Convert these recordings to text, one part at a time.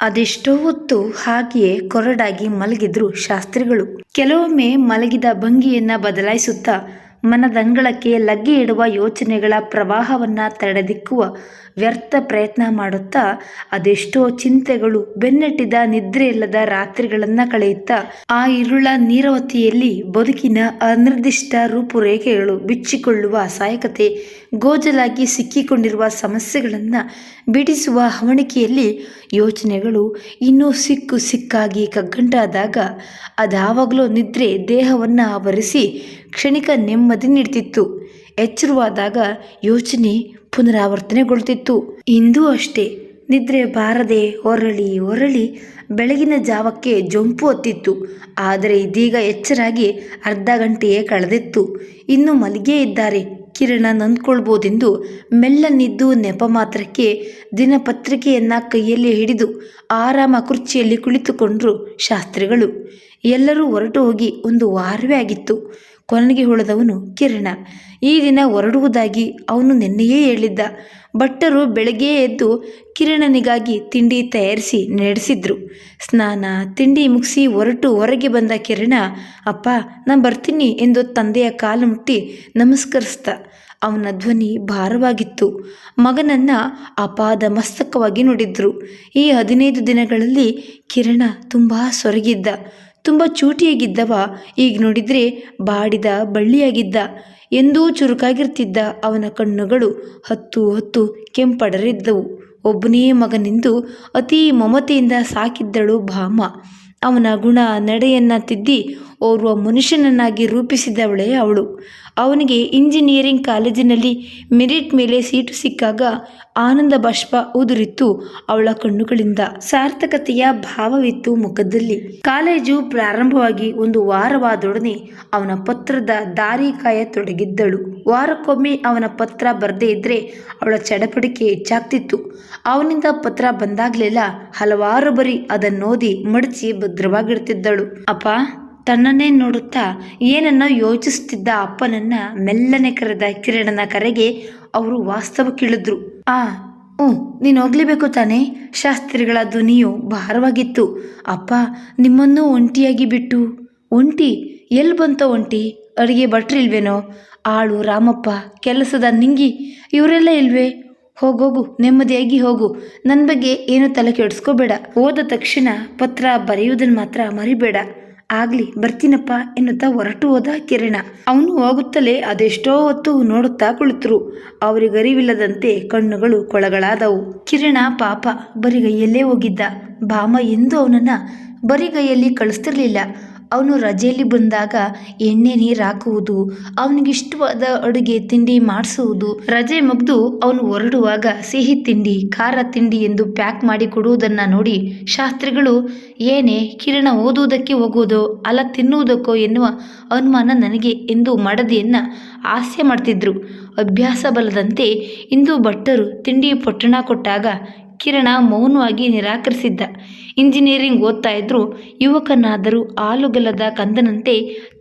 ಅದೆಷ್ಟೋ ಹೊತ್ತು ಹಾಗೆಯೇ ಕೊರಡಾಗಿ ಮಲಗಿದ್ರು ಶಾಸ್ತ್ರಿಗಳು. ಕೆಲವೊಮ್ಮೆ ಮಲಗಿದ ಭಂಗಿಯನ್ನ ಬದಲಾಯಿಸುತ್ತಾ ಮನದಂಗಳಕ್ಕೆ ಲಗ್ಗೆ ಇಡುವ ಯೋಚನೆಗಳ ಪ್ರವಾಹವನ್ನ ತಡೆದಿಕ್ಕುವ ವ್ಯರ್ಥ ಪ್ರಯತ್ನ ಮಾಡುತ್ತಾ ಅದೆಷ್ಟೋ ಚಿಂತೆಗಳು ಬೆನ್ನಟ್ಟಿದ ನಿದ್ರೆಯಿಲ್ಲದ ರಾತ್ರಿಗಳನ್ನ ಕಳೆಯುತ್ತಾ ಆ ഇരുಳ ನೀರವತಿಯಲ್ಲಿ ಬದುಕಿನ ಅನಿರ್ದಿಷ್ಟ ರೂಪುರೇಖೆಗಳು ಬಿಚ್ಚಿಕೊಳ್ಳುವ ಅಸಹಾಯಕತೆ, ಗೋಜಲಾಗಿ ಸಿಕ್ಕಿಕೊಂಡಿರುವ ಸಮಸ್ಯೆಗಳನ್ನ ಬಿಡಿಸುವ ಹವಣಿಕೆಯಲ್ಲಿ ಯೋಚನೆಗಳು ಇನ್ನೂ ಸಿಕ್ಕಾಗಿ ಕಗ್ಗಂಟಾದಾಗ ಅದಾವಾಗಲೂ ನಿದ್ರೆ ದೇಹವನ್ನ ಆವರಿಸಿ ಕ್ಷಣಿಕ ನೆಮ್ಮದಿ ನೀಡ್ತಿತ್ತು. ಎಚ್ಚರವಾದಾಗ ಯೋಚನೆ ಪುನರಾವರ್ತನೆಗೊಳ್ತಿತ್ತು. ಇಂದೂ ಅಷ್ಟೇ ನಿದ್ರೆ ಬಾರದೆ ಹೊರಳಿ ಬೆಳಗಿನ ಜಾವಕ್ಕೆ ಜೊಂಪು ಹೊತ್ತಿತ್ತು. ಆದರೆ ಇದೀಗ ಎಚ್ಚರಾಗಿ ಅರ್ಧ ಗಂಟೆಯೇ ಕಳೆದಿತ್ತು. ಇನ್ನು ಮಲಗೇ ಇದ್ದಾರೆ, ಕಿರಣ ನೊಂದ್ಕೊಳ್ಬೋದೆಂದು ಮೆಲ್ಲನಿದ್ದು ನೆಪ ಮಾತ್ರಕ್ಕೆ ದಿನಪತ್ರಿಕೆಯನ್ನ ಕೈಯಲ್ಲಿ ಹಿಡಿದು ಆರಾಮ ಕುರ್ಚಿಯಲ್ಲಿ ಕುಳಿತುಕೊಂಡ್ರು ಶಾಸ್ತ್ರಿಗಳು. ಎಲ್ಲರೂ ಹೊರಟು ಹೋಗಿ ಒಂದು ವಾರವೇ ಆಗಿತ್ತು. ಕೊನೆಗೆ ಉಳಿದವನು ಕಿರಣ. ಈ ದಿನ ಹೊರಡುವುದಾಗಿ ಅವನು ನಿನ್ನೆಯೇ ಹೇಳಿದ್ದ. ಭಟ್ಟರು ಬೆಳಗ್ಗೆ ಎದ್ದು ಕಿರಣನಿಗಾಗಿ ತಿಂಡಿ ತಯಾರಿಸಿ ನಡೆಸಿದ್ರು. ಸ್ನಾನ ತಿಂಡಿ ಮುಗಿಸಿ ಹೊರಗೆ ಬಂದ ಕಿರಣ, ಅಪ್ಪ ನಾನು ಬರ್ತೀನಿ ಎಂದು ತಂದೆಯ ಕಾಲು ಮುಟ್ಟಿ ನಮಸ್ಕರಿಸ್ದ. ಅವನ ಧ್ವನಿ ಭಾರವಾಗಿತ್ತು. ಮಗನನ್ನ ಅಪಾದ ಮಸ್ತಕವಾಗಿ ನೋಡಿದ್ರು. ಈ 15 ದಿನಗಳಲ್ಲಿ ಕಿರಣ ತುಂಬ ಸೊರಗಿದ್ದ, ತುಂಬ ಚೂಟಿಯಾಗಿದ್ದವ ಈಗ ನೋಡಿದ್ರೆ ಬಾಡಿದ ಬಳ್ಳಿಯಾಗಿದ್ದ. ಎಂದೂ ಚುರುಕಾಗಿರ್ತಿದ್ದ ಅವನ ಕಣ್ಣುಗಳು ಹೊತ್ತು ಕೆಂಪಡರಿದ್ದವು. ಒಬ್ಬನೇ ಮಗನೆಂದು ಅತೀ ಮಮತೆಯಿಂದ ಸಾಕಿದ್ದಳು ಭಾಮ. ಅವನ ಗುಣ ನಡೆಯನ್ನ ತಿದ್ದಿ ಓರ್ವ ಮನುಷ್ಯನನ್ನಾಗಿ ರೂಪಿಸಿದವಳೇ ಅವಳು. ಅವನಿಗೆ ಇಂಜಿನಿಯರಿಂಗ್ ಕಾಲೇಜಿನಲ್ಲಿ ಮೆರಿಟ್ ಮೇಲೆ ಸೀಟು ಸಿಕ್ಕಾಗ ಆನಂದ ಬಾಷ್ಪ ಉದುರಿತ್ತು ಅವಳ ಕಣ್ಣುಗಳಿಂದ. ಸಾರ್ಥಕತೆಯ ಭಾವವಿತ್ತು ಮುಖದಲ್ಲಿ. ಕಾಲೇಜು ಪ್ರಾರಂಭವಾಗಿ ಒಂದು ವಾರವಾದೊಡನೆ ಅವನ ಪತ್ರದ ದಾರಿ ಕಾಯತೊಡಗಿದ್ದಳು. ವಾರಕ್ಕೊಮ್ಮೆ ಅವನ ಪತ್ರ ಬರದೇ ಇದ್ರೆ ಅವಳ ಚಡಪಡಿಕೆ ಹೆಚ್ಚಾಗ್ತಿತ್ತು. ಅವನಿಂದ ಪತ್ರ ಬಂದಾಗ್ಲೆಲ್ಲ ಹಲವಾರು ಬರಿ ಅದನ್ನೋದಿ ಮಡಚಿ ಭದ್ರವಾಗಿಡ್ತಿದ್ದಳು. ಅಪ್ಪ ತನ್ನನ್ನೇ ನೋಡುತ್ತಾ ಏನನ್ನೋ ಯೋಚಿಸುತ್ತಿದ್ದ ಅಪ್ಪನನ್ನ ಮೆಲ್ಲನೆ ಕರೆದ ಕಿರಣನ ಕರೆಗೆ ಅವರು ವಾಸ್ತವಕ್ಕಿಳಿದ್ರು. ನೀನು ಹೋಗ್ಲೇಬೇಕು ತಾನೇ? ಶಾಸ್ತ್ರಿಗಳ ಧ್ವನಿಯು ಭಾರವಾಗಿತ್ತು. ಅಪ್ಪ ನಿಮ್ಮನ್ನು ಒಂಟಿಯಾಗಿ ಬಿಟ್ಟು. ಒಂಟಿ? ಎಲ್ಲಿ ಬಂತೋ ಒಂಟಿ? ಅಡುಗೆ ಭಟ್ರಿಲ್ವೇನೋ? ಆಳು ರಾಮಪ್ಪ, ಕೆಲಸದ ನಿಂಗಿ ಇವರೆಲ್ಲ ಇಲ್ವೇ? ಹೋಗೋಗು, ನೆಮ್ಮದಿಯಾಗಿ ಹೋಗು. ನನ್ನ ಬಗ್ಗೆ ಏನು ತಲೆ ಕೆಡಿಸ್ಕೋಬೇಡ. ಹೋದ ತಕ್ಷಣ ಪತ್ರ ಬರೆಯುವುದನ್ನು ಮಾತ್ರ ಮರಿಬೇಡ. ಆಗ್ಲಿ ಬರ್ತೀನಪ್ಪ ಎನ್ನುತ್ತಾ ಹೊರಟು ಹೋದ ಕಿರಣ. ಅವನು ಹೋಗುತ್ತಲೇ ಅದೆಷ್ಟೋ ಹೊತ್ತು ನೋಡುತ್ತಾ ಕುಳಿತರು. ಅವರಿಗರಿವಿಲ್ಲದಂತೆ ಕಣ್ಣುಗಳು ಕೊಳಗಳಾದವು. ಕಿರಣ ಪಾಪ ಬರಿಗೈಯಲ್ಲೇ ಹೋಗಿದ್ದ. ಭಾಮ ಎಂದೂ ಅವನನ್ನ ಬರಿಗೈಯಲ್ಲಿ ಕಳಿಸ್ತಿರ್ಲಿಲ್ಲ. ಅವನು ರಜೆಯಲ್ಲಿ ಬಂದಾಗ ಎಣ್ಣೆ ನೀರು ಹಾಕುವುದು, ಅವನಿಗಿಷ್ಟವಾದ ಅಡುಗೆ ತಿಂಡಿ ಮಾಡಿಸುವುದು, ರಜೆ ಮುಗಿದು ಅವನು ಹೊರಡುವಾಗ ಸಿಹಿ ತಿಂಡಿ ಖಾರ ತಿಂಡಿ ಎಂದು ಪ್ಯಾಕ್ ಮಾಡಿ ಕೊಡುವುದನ್ನು ನೋಡಿ ಶಾಸ್ತ್ರಿಗಳು ಏನೇ ಕಿರಣ ಓದುವುದಕ್ಕೆ ಹೋಗುವುದೋ ಅಲ್ಲ ತಿನ್ನುವುದಕ್ಕೋ ಎನ್ನುವ ಅನುಮಾನ ನನಗೆ ಎಂದು ಮಡದಿಯನ್ನ ಹಾಸ್ಯ ಮಾಡ್ತಿದ್ರು. ಅಭ್ಯಾಸ ಬಲದಂತೆ ಇಂದು ಭಟ್ಟರು ತಿಂಡಿ ಪೊಟ್ಟಣ ಕೊಟ್ಟಾಗ ಕಿರಣ ಮೌನವಾಗಿ ನಿರಾಕರಿಸಿದ್ದ. ಇಂಜಿನಿಯರಿಂಗ್ ಓದ್ತಾ ಇದ್ರು ಯುವಕನಾದರೂ ಆಲುಗಲದ ಕಂದನಂತೆ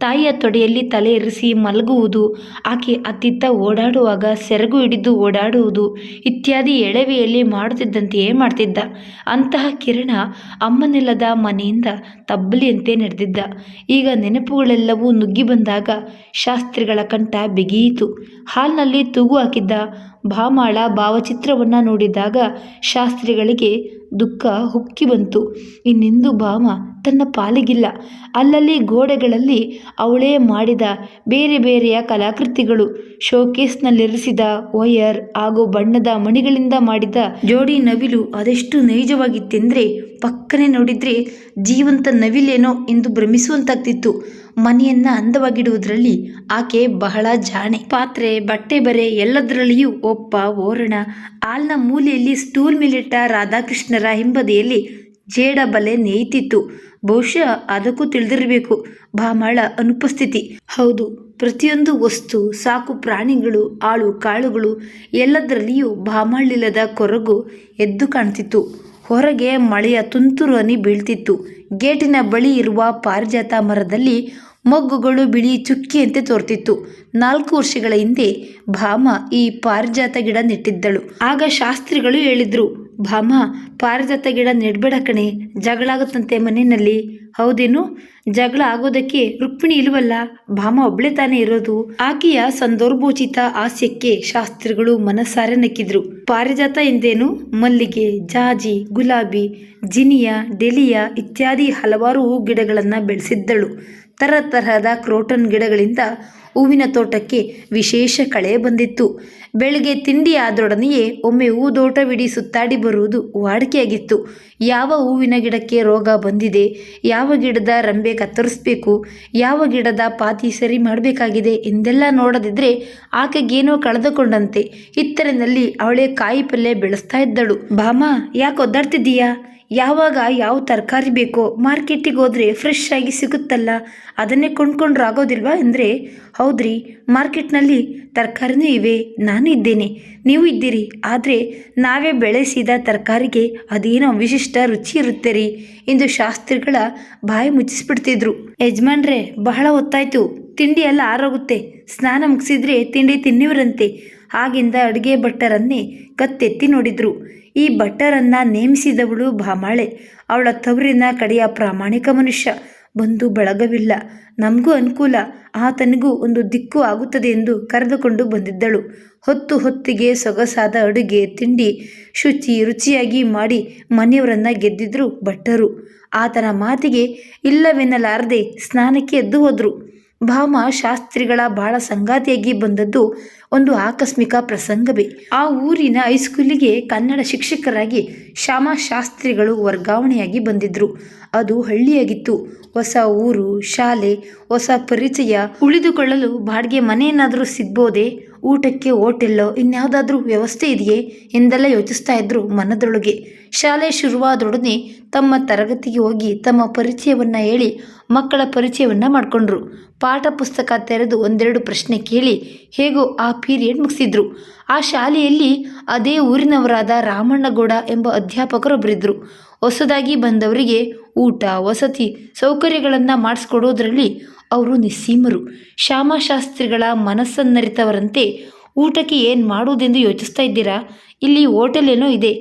ತಾಯಿಯ ತೊಡೆಯಲ್ಲಿ ತಲೆ ಇರಿಸಿ ಮಲಗುವುದು, ಆಕೆ ಅತ್ತಿತ್ತ ಓಡಾಡುವಾಗ ಸೆರಗು ಹಿಡಿದು ಓಡಾಡುವುದು ಇತ್ಯಾದಿ ಎಳವೆಯಲ್ಲಿ ಮಾಡುತ್ತಿದ್ದಂತೆಯೇ ಮಾಡ್ತಿದ್ದ. ಅಂತಹ ಕಿರಣ ಅಮ್ಮನಿಲ್ಲದ ಮನೆಯಿಂದ ತಬ್ಬಲಿಯಂತೆ ನಡೆದಿದ್ದ. ಈಗ ನೆನಪುಗಳೆಲ್ಲವೂ ನುಗ್ಗಿ ಬಂದಾಗ ಶಾಸ್ತ್ರಿಗಳ ಕಂಠ ಬಿಗಿಯಿತು. ಹಾಲ್ನಲ್ಲಿ ತೂಗು ಹಾಕಿದ್ದ ಭಾಮಾಳ ಭಾವಚಿತ್ರವನ್ನು ನೋಡಿದಾಗ ಶಾಸ್ತ್ರಿಗಳಿಗೆ ದುಃಖ ಹುಕ್ಕಿ ಬಂತು. ಇನ್ನೆಂದು ಭಾಮ ತನ್ನ ಪಾಲಿಗಿಲ್ಲ. ಅಲ್ಲಲ್ಲಿ ಗೋಡೆಗಳಲ್ಲಿ ಅವಳೇ ಮಾಡಿದ ಬೇರೆ ಬೇರೆಯ ಕಲಾಕೃತಿಗಳು, ಶೋಕೇಸ್ನಲ್ಲಿರಿಸಿದ ವಯರ್ ಹಾಗೂ ಬಣ್ಣದ ಮಣಿಗಳಿಂದ ಮಾಡಿದ ಜೋಡಿ ನವಿಲು ಅದೆಷ್ಟು ನೈಜವಾಗಿತ್ತೆಂದ್ರೆ ಪಕ್ಕನೆ ನೋಡಿದ್ರೆ ಜೀವಂತ ನವಿಲೇನೋ ಎಂದು ಭ್ರಮಿಸುವಂತಾಗ್ತಿತ್ತು. ಮನೆಯನ್ನ ಅಂದವಾಗಿಡುವುದರಲ್ಲಿ ಆಕೆ ಬಹಳ ಜಾಣೆ. ಪಾತ್ರೆ ಬಟ್ಟೆ ಬರೆ ಎಲ್ಲದರಲ್ಲಿಯೂ ಒಪ್ಪ ಓರಣ. ಹಾಲ್ನ ಮೂಲೆಯಲ್ಲಿ ಸ್ಟೂಲ್ ಮೇಲಿಟ್ಟ ರಾಧಾಕೃಷ್ಣರ ಹಿಂಬದಿಯಲ್ಲಿ ಜೇಡ ಬಲೆ ನೇಯ್ತಿತ್ತು. ಬಹುಶಃ ಅದಕ್ಕೂ ತಿಳಿದಿರಬೇಕು ಭಾಮಾಳ ಅನುಪಸ್ಥಿತಿ. ಹೌದು, ಪ್ರತಿಯೊಂದು ವಸ್ತು, ಸಾಕು ಪ್ರಾಣಿಗಳು, ಆಳು ಕಾಳುಗಳು ಎಲ್ಲದರಲ್ಲಿಯೂ ಭಾಮಾಳಿಲ್ಲದ ಕೊರಗು ಎದ್ದು ಕಾಣ್ತಿತ್ತು. ಹೊರಗೆ ಮಳೆಯ ತುಂತುರು ಹನಿ ಬೀಳ್ತಿತ್ತು. ಗೇಟಿನ ಬಳಿ ಇರುವ ಪಾರಿಜಾತ ಮರದಲ್ಲಿ ಮೊಗ್ಗುಗಳು ಬಿಳಿ ಚುಕ್ಕಿಯಂತೆ ತೋರ್ತಿತ್ತು. 4 ವರ್ಷಗಳ ಹಿಂದೆ ಭಾಮ ಈ ಪಾರಿಜಾತ ಗಿಡ ನೆಟ್ಟಿದ್ದಳು. ಆಗ ಶಾಸ್ತ್ರಿಗಳು ಹೇಳಿದ್ರು, ಭಾಮ, ಪಾರಿಜಾತ ಗಿಡ ನೆಡ್ಬೇಡ ಕಣೆ, ಜಗಳಾಗುತ್ತಂತೆ ಮನೆಯಲ್ಲಿ. ಹೌದೇನು? ಜಗಳ ಆಗೋದಕ್ಕೆ ರುಕ್ಮಿಣಿ ಇಲ್ವಲ್ಲ, ಭಾಮ ಒಬ್ಳೆ ತಾನೇ ಇರೋದು. ಆಕೆಯ ಸಂದರ್ಭೋಚಿತ ಹಾಸ್ಯಕ್ಕೆ ಶಾಸ್ತ್ರಿಗಳು ಮನಸಾರೆ ನಕ್ಕಿದ್ರು. ಪಾರಿಜಾತ ಎಂದೇನು? ಮಲ್ಲಿಗೆ, ಜಾಜಿ, ಗುಲಾಬಿ, ಜಿನಿಯಾ, ಡೆಲಿಯಾ ಇತ್ಯಾದಿ ಹಲವಾರು ಹೂ ಗಿಡಗಳನ್ನು ಬೆಳೆಸಿದ್ದಳು. ತರತರಹದ ಕ್ರೋಟನ್ ಗಿಡಗಳಿಂದ ಹೂವಿನ ತೋಟಕ್ಕೆ ವಿಶೇಷ ಕಳೆ ಬಂದಿತ್ತು. ಬೆಳಗ್ಗೆ ತಿಂಡಿ ಆದೊಡನೆಯೇ ಒಮ್ಮೆ ಹೂದೋಟವಿಡೀ ಸುತ್ತಾಡಿ ಬರುವುದು ವಾಡಿಕೆಯಾಗಿತ್ತು. ಯಾವ ಹೂವಿನ ಗಿಡಕ್ಕೆ ರೋಗ ಬಂದಿದೆ, ಯಾವ ಗಿಡದ ರಂಬೆ ಕತ್ತರಿಸಬೇಕು, ಯಾವ ಗಿಡದ ಪಾತಿ ಸರಿ ಮಾಡಬೇಕಾಗಿದೆ ಎಂದೆಲ್ಲ ನೋಡದಿದ್ರೆ ಆಕೆಗೇನೋ ಕಳೆದುಕೊಂಡಂತೆ. ಇತ್ತರಿನಲ್ಲಿ ಅವಳೇ ಕಾಯಿ ಪಲ್ಯ ಬೆಳೆಸ್ತಾ ಇದ್ದಳು. ಭಾಮ, ಯಾಕೆ ಒದ್ದಾಡ್ತಿದ್ದೀಯಾ? ಯಾವಾಗ ಯಾವ ತರಕಾರಿ ಬೇಕೋ ಮಾರ್ಕೆಟಿಗೆ ಹೋದರೆ ಫ್ರೆಶ್ ಆಗಿ ಸಿಗುತ್ತಲ್ಲ, ಅದನ್ನೇ ಕೊಂಡ್ಕೊಂಡ್ರೆ ಆಗೋದಿಲ್ವಾ ಅಂದರೆ, ಹೌದ್ರಿ, ಮಾರ್ಕೆಟ್ನಲ್ಲಿ ತರಕಾರಿನೂ ಇವೆ, ನಾನು ಇದ್ದೇನೆ, ನೀವು ಇದ್ದೀರಿ. ಆದರೆ ನಾವೇ ಬೆಳೆಸಿದ ತರಕಾರಿಗೆ ಅದೇನೋ ವಿಶಿಷ್ಟ ರುಚಿ ಇರುತ್ತೆ ರೀ ಎಂದು ಶಾಸ್ತ್ರಿಗಳ ಬಾಯಿ ಮುಚ್ಚಿಸ್ಬಿಡ್ತಿದ್ರು. ಯಜಮಾನ್ರೆ, ಬಹಳ ಹೊತ್ತಾಯ್ತು, ತಿಂಡಿ ಎಲ್ಲ ಆರೋಗುತ್ತೆ, ಸ್ನಾನ ಮುಗಿಸಿದ್ರೆ ತಿಂಡಿ ತಿನ್ನಿವರಂತೆ. ಆಗಿಂದ ಅಡುಗೆ ಭಟ್ಟರನ್ನೇ ಕತ್ತೆತ್ತಿ ನೋಡಿದ್ರು. ಈ ಭಟ್ಟರನ್ನ ನೇಮಿಸಿದವಳು ಭಾಮಾಳೆ. ಅವಳ ತವರಿನ ಕಡೆಯ ಪ್ರಾಮಾಣಿಕ ಮನುಷ್ಯ. ಬಂಧು ಬಳಗವಿಲ್ಲ, ನಮಗೂ ಅನುಕೂಲ, ಆತನಿಗೂ ಒಂದು ದಿಕ್ಕು ಆಗುತ್ತದೆ ಎಂದು ಕರೆದುಕೊಂಡು ಬಂದಿದ್ದಳು. ಹೊತ್ತಿಗೆ ಸೊಗಸಾದ ಅಡುಗೆ ತಿಂಡಿ ರುಚಿಯಾಗಿ ಮಾಡಿ ಮನೆಯವರನ್ನ ಗೆದ್ದಿದ್ರು ಭಟ್ಟರು. ಆತನ ಮಾತಿಗೆ ಇಲ್ಲವೆನ್ನಲಾರದೆ ಸ್ನಾನಕ್ಕೆ ಎದ್ದು ಹೋದ್ರು. ಭಾಮ ಶಾಸ್ತ್ರಿಗಳ ಬಾಳ ಸಂಗಾತಿಯಾಗಿ ಬಂದದ್ದು ಒಂದು ಆಕಸ್ಮಿಕ ಪ್ರಸಂಗವೇ. ಆ ಊರಿನ ಹೈಸ್ಕೂಲಿಗೆ ಕನ್ನಡ ಶಿಕ್ಷಕರಾಗಿ ಶ್ಯಾಮ ಶಾಸ್ತ್ರಿಗಳು ವರ್ಗಾವಣೆಯಾಗಿ ಬಂದಿದ್ರು. ಅದು ಹಳ್ಳಿಯಾಗಿತ್ತು. ಹೊಸ ಊರು, ಶಾಲೆ, ಹೊಸ ಪರಿಚಯ. ಉಳಿದುಕೊಳ್ಳಲು ಬಾಡಿಗೆ ಮನೆಯೇನಾದರೂ ಸಿಗ್ಬೋದೇ, ಊಟಕ್ಕೆ ಹೋಟೆಲ್ಲೋ ಇನ್ಯಾವುದಾದ್ರೂ ವ್ಯವಸ್ಥೆ ಇದೆಯೇ ಎಂದೆಲ್ಲ ಯೋಚಿಸ್ತಾ ಇದ್ರು ಮನದೊಳಗೆ. ಶಾಲೆ ಶುರುವಾದೊಡನೆ ತಮ್ಮ ತರಗತಿಗೆ ಹೋಗಿ ತಮ್ಮ ಪರಿಚಯವನ್ನ ಹೇಳಿ ಮಕ್ಕಳ ಪರಿಚಯವನ್ನ ಮಾಡಿಕೊಂಡ್ರು. ಪಾಠ ಪುಸ್ತಕ ತೆರೆದು ಒಂದೆರಡು ಪ್ರಶ್ನೆ ಕೇಳಿ ಹೇಗೋ ಆ ಪೀರಿಯಡ್ ಮುಗಿಸಿದ್ರು. ಆ ಶಾಲೆಯಲ್ಲಿ ಅದೇ ಊರಿನವರಾದ ರಾಮಣ್ಣಗೌಡ ಎಂಬ ಅಧ್ಯಾಪಕರೊಬ್ಬರಿದ್ರು. ಹೊಸದಾಗಿ ಬಂದವರಿಗೆ ಊಟ, ವಸತಿ ಸೌಕರ್ಯಗಳನ್ನು ಮಾಡಿಸ್ಕೊಡೋದ್ರಲ್ಲಿ ಅವರು ನಿಸ್ಸೀಮರು. ಶ್ಯಾಮಶಾಸ್ತ್ರಿಗಳ ಮನಸ್ಸನ್ನರಿತವರಂತೆ, ಊಟಕ್ಕೆ ಏನು ಮಾಡುವುದೆಂದು ಯೋಚಿಸ್ತಾ ಇದ್ದೀರಾ? ಇಲ್ಲಿ ಹೋಟೆಲ್ ಏನೋ ಇದೆ,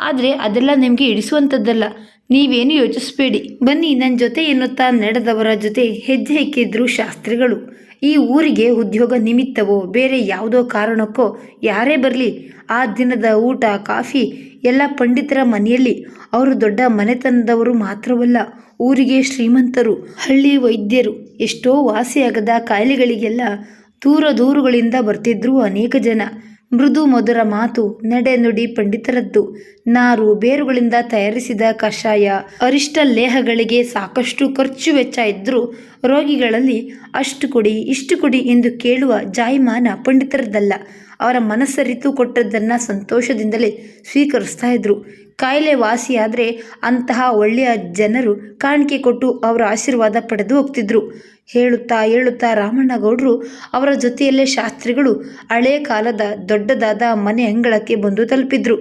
ಆದರೆ ಅದೆಲ್ಲ ನಿಮಗೆ ಇಡಿಸುವಂಥದ್ದಲ್ಲ, ನೀವೇನು ಯೋಚಿಸಬೇಡಿ, ಬನ್ನಿ ನನ್ನ ಜೊತೆ ಎನ್ನುತ್ತಾ ನಡೆದವರ ಜೊತೆ ಹೆಜ್ಜೆ ಇಕ್ಕಿದ್ರು ಶಾಸ್ತ್ರಿಗಳು. ಈ ಊರಿಗೆ ಉದ್ಯೋಗ ನಿಮಿತ್ತವೋ ಬೇರೆ ಯಾವುದೋ ಕಾರಣಕ್ಕೋ ಯಾರೇ ಬರಲಿ, ಆ ದಿನದ ಊಟ ಕಾಫಿ ಎಲ್ಲ ಪಂಡಿತರ ಮನೆಯಲ್ಲಿ. ಅವರು ದೊಡ್ಡ ಮನೆತನದವರು ಮಾತ್ರವಲ್ಲ, ಊರಿಗೆ ಶ್ರೀಮಂತರು, ಹಳ್ಳಿ ವೈದ್ಯರು. ಎಷ್ಟೋ ವಾಸಿಯಾಗದ ಕಾಯಿಲೆಗಳಿಗೆಲ್ಲ ದೂರಗಳಿಂದ ಬರ್ತಿದ್ರು ಅನೇಕ ಜನ. ಮೃದು ಮಧುರ ಮಾತು, ನಡೆ ನುಡಿ ಪಂಡಿತರದ್ದು. ನಾರು ಬೇರುಗಳಿಂದ ತಯಾರಿಸಿದ ಕಷಾಯ, ಅರಿಷ್ಟ ಲೇಹಗಳಿಗೆ ಸಾಕಷ್ಟು ಖರ್ಚು ವೆಚ್ಚ ಇದ್ದರೂ ರೋಗಿಗಳಲ್ಲಿ ಅಷ್ಟು ಕೊಡಿ ಇಷ್ಟು ಕೊಡಿ ಎಂದು ಕೇಳುವ ಜಾಯಮಾನ ಪಂಡಿತರದ್ದಲ್ಲ. ಅವರ ಮನಸ್ಸರಿತು ಕೊಟ್ಟದ್ದನ್ನು ಸಂತೋಷದಿಂದಲೇ ಸ್ವೀಕರಿಸ್ತಾ ಇದ್ರು. ಕಾಯಿಲೆ ವಾಸಿಯಾದರೆ ಅಂತಹ ಒಳ್ಳೆಯ ಜನರು ಕಾಣಿಕೆ ಕೊಟ್ಟು ಅವರ ಆಶೀರ್ವಾದ ಪಡೆದು ಹೋಗ್ತಿದ್ರು. ಹೇಳುತ್ತಾ ರಾಮಣ್ಣಗೌಡರು ಅವರ ಜೊತೆಯಲ್ಲೇ ಶಾಸ್ತ್ರಿಗಳು ಹಳೆಯ ಕಾಲದ ದೊಡ್ಡದಾದ ಮನೆ ಅಂಗಳಕ್ಕೆ ಬಂದು ತಲುಪಿದ್ರು.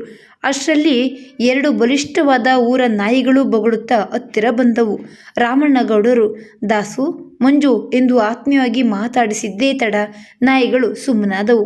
ಅಷ್ಟರಲ್ಲಿ 2 ಬಲಿಷ್ಠವಾದ ಊರ ನಾಯಿಗಳು ಬೊಗಳುತ್ತಾ ಹತ್ತಿರ ಬಂದವು. ರಾಮಣ್ಣಗೌಡರು ದಾಸು, ಮಂಜು ಎಂದು ಆತ್ಮೀಯವಾಗಿ ಮಾತಾಡಿಸಿದ್ದೇ ತಡ ನಾಯಿಗಳು ಸುಮ್ಮನಾದವು.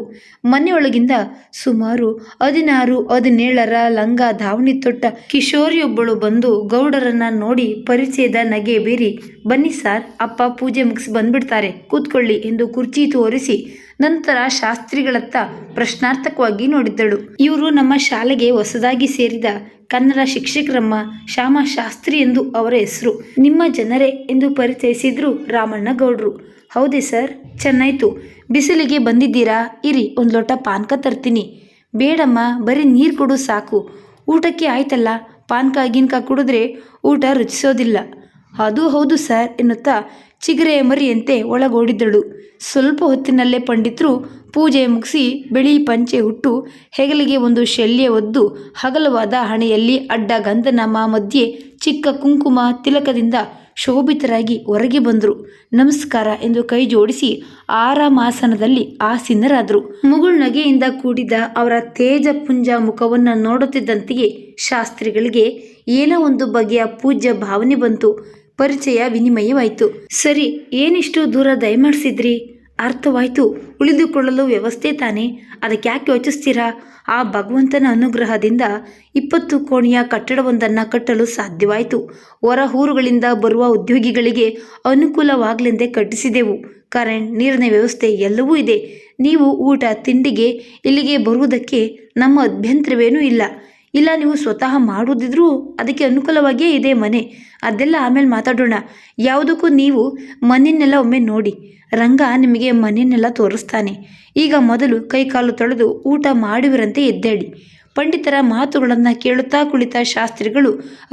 ಮನೆಯೊಳಗಿಂದ ಸುಮಾರು 16-17ರ ಲಂಗ ಧಾವಣಿ ತೊಟ್ಟ ಕಿಶೋರಿಯೊಬ್ಬಳು ಬಂದು ಗೌಡರನ್ನ ನೋಡಿ ಪರಿಚಯದ ನಗೆ ಬೀರಿ, ಬನ್ನಿ ಸಾರ್, ಅಪ್ಪ ಪೂಜೆ ಮುಗಿಸಿ ಬಂದ್ಬಿಡ್ತಾರೆ, ಕೂತ್ಕೊಳ್ಳಿ ಎಂದು ಕುರ್ಚಿ ತೋರಿಸಿ ನಂತರ ಶಾಸ್ತ್ರಿಗಳತ್ತ ಪ್ರಶ್ನಾರ್ಥಕವಾಗಿ ನೋಡಿದ್ದಳು. ಇವರು ನಮ್ಮ ಶಾಲೆಗೆ ಹೊಸದಾಗಿ ಸೇರಿದ ಕನ್ನಡ ಶಿಕ್ಷಕರಮ್ಮ, ಶ್ಯಾಮ ಶಾಸ್ತ್ರಿ ಎಂದು ಅವರ ಹೆಸರು. ನಿಮ್ಮ ಜನರೇ ಎಂದು ಪರಿಚಯಿಸಿದ್ರು ರಾಮಣ್ಣಗೌಡರು. ಹೌದೇ ಸರ್, ಚೆನ್ನಾಯ್ತು. ಬಿಸಿಲಿಗೆ ಬಂದಿದ್ದೀರಾ? ಇರಿ, ಒಂದು ಲೋಟ ಪಾನಕ ತರ್ತೀನಿ. ಬೇಡಮ್ಮ, ಬರೀ ನೀರು ಕೊಡು ಸಾಕು. ಊಟಕ್ಕೆ ಆಯ್ತಲ್ಲ, ಪಾನಕ ಗಿನ್ಕ ಕುಡಿದ್ರೆ ಊಟ ರುಚಿಸೋದಿಲ್ಲ. ಅದು ಹೌದು ಸರ್ ಎನ್ನುತ್ತಾ ಚಿಗರೆಯ ಮರಿಯಂತೆ ಒಳಗೋಡಿದ್ದಳು. ಸ್ವಲ್ಪ ಹೊತ್ತಿನಲ್ಲೇ ಪಂಡಿತರು ಪೂಜೆ ಮುಗಿಸಿ ಬಿಳಿ ಪಂಚೆ ಹುಟ್ಟು ಹೆಗಲಿಗೆ ಒಂದು ಶಲ್ಯ ಒದ್ದು ಹಗಲವಾದ ಹಣೆಯಲ್ಲಿ ಅಡ್ಡ ಗಂಧನಾಮ ಮಧ್ಯೆ ಚಿಕ್ಕ ಕುಂಕುಮ ತಿಲಕದಿಂದ ಶೋಭಿತರಾಗಿ ಹೊರಗೆ ಬಂದರು. ನಮಸ್ಕಾರ ಎಂದು ಕೈ ಜೋಡಿಸಿ ಆರಾಮಾಸನದಲ್ಲಿ ಆಸೀನರಾದರು. ಮುಗುಳ್ನಗೆಯಿಂದ ಕೂಡಿದ ಅವರ ತೇಜಪುಂಜ ಮುಖವನ್ನು ನೋಡುತ್ತಿದ್ದಂತೆಯೇ ಶಾಸ್ತ್ರಿಗಳಿಗೆ ಏನೋ ಒಂದು ಬಗೆಯ ಪೂಜ್ಯ ಭಾವನೆ ಬಂತು. ಪರಿಚಯ ವಿನಿಮಯವಾಯಿತು. ಸರಿ, ಏನಿಷ್ಟು ದೂರ ದಯಮಾಡಿಸಿದ್ರಿ? ಅರ್ಥವಾಯ್ತು. ಉಳಿದುಕೊಳ್ಳಲು ವ್ಯವಸ್ಥೆ ತಾನೇ, ಅದಕ್ಕೆ ಯಾಕೆ ಯೋಚಿಸ್ತೀರಾ? ಆ ಭಗವಂತನ ಅನುಗ್ರಹದಿಂದ 20 ಕೋಣೆಯ ಕಟ್ಟಡವೊಂದನ್ನು ಕಟ್ಟಲು ಸಾಧ್ಯವಾಯಿತು. ಹೊರ ಊರುಗಳಿಂದ ಬರುವ ಉದ್ಯೋಗಿಗಳಿಗೆ ಅನುಕೂಲವಾಗಲೆಂದೇ ಕಟ್ಟಿಸಿದೆವು. ಕರೆಂಟ್, ನೀರಿನ ವ್ಯವಸ್ಥೆ ಎಲ್ಲವೂ ಇದೆ. ನೀವು ಊಟ ತಿಂಡಿಗೆ ಇಲ್ಲಿಗೆ ಬರುವುದಕ್ಕೆ ನಮ್ಮ ಅಭ್ಯಂತರವೇನೂ ಇಲ್ಲ. ನೀವು ಸ್ವತಃ ಮಾಡುವುದಿದ್ರೂ ಅದಕ್ಕೆ ಅನುಕೂಲವಾಗಿಯೇ ಇದೆ ಮನೆ. ಅದೆಲ್ಲ ಆಮೇಲೆ ಮಾತಾಡೋಣ. ಯಾವುದಕ್ಕೂ ನೀವು ಮನೆಯನ್ನೆಲ್ಲ ಒಮ್ಮೆ ನೋಡಿ. ರಂಗ ನಿಮಗೆ ಮನೆಯನ್ನೆಲ್ಲ ತೋರಿಸ್ತಾನೆ. ಈಗ ಮೊದಲು ಕೈಕಾಲು ತೊಳೆದು ಊಟ ಮಾಡುವಿರಂತೆ ಎದ್ದೇಳಿ. ಪಂಡಿತರ ಮಾತುಗಳನ್ನು ಕೇಳುತ್ತಾ ಕುಳಿತ ಶಾಸ್ತ್ರಿಗಳು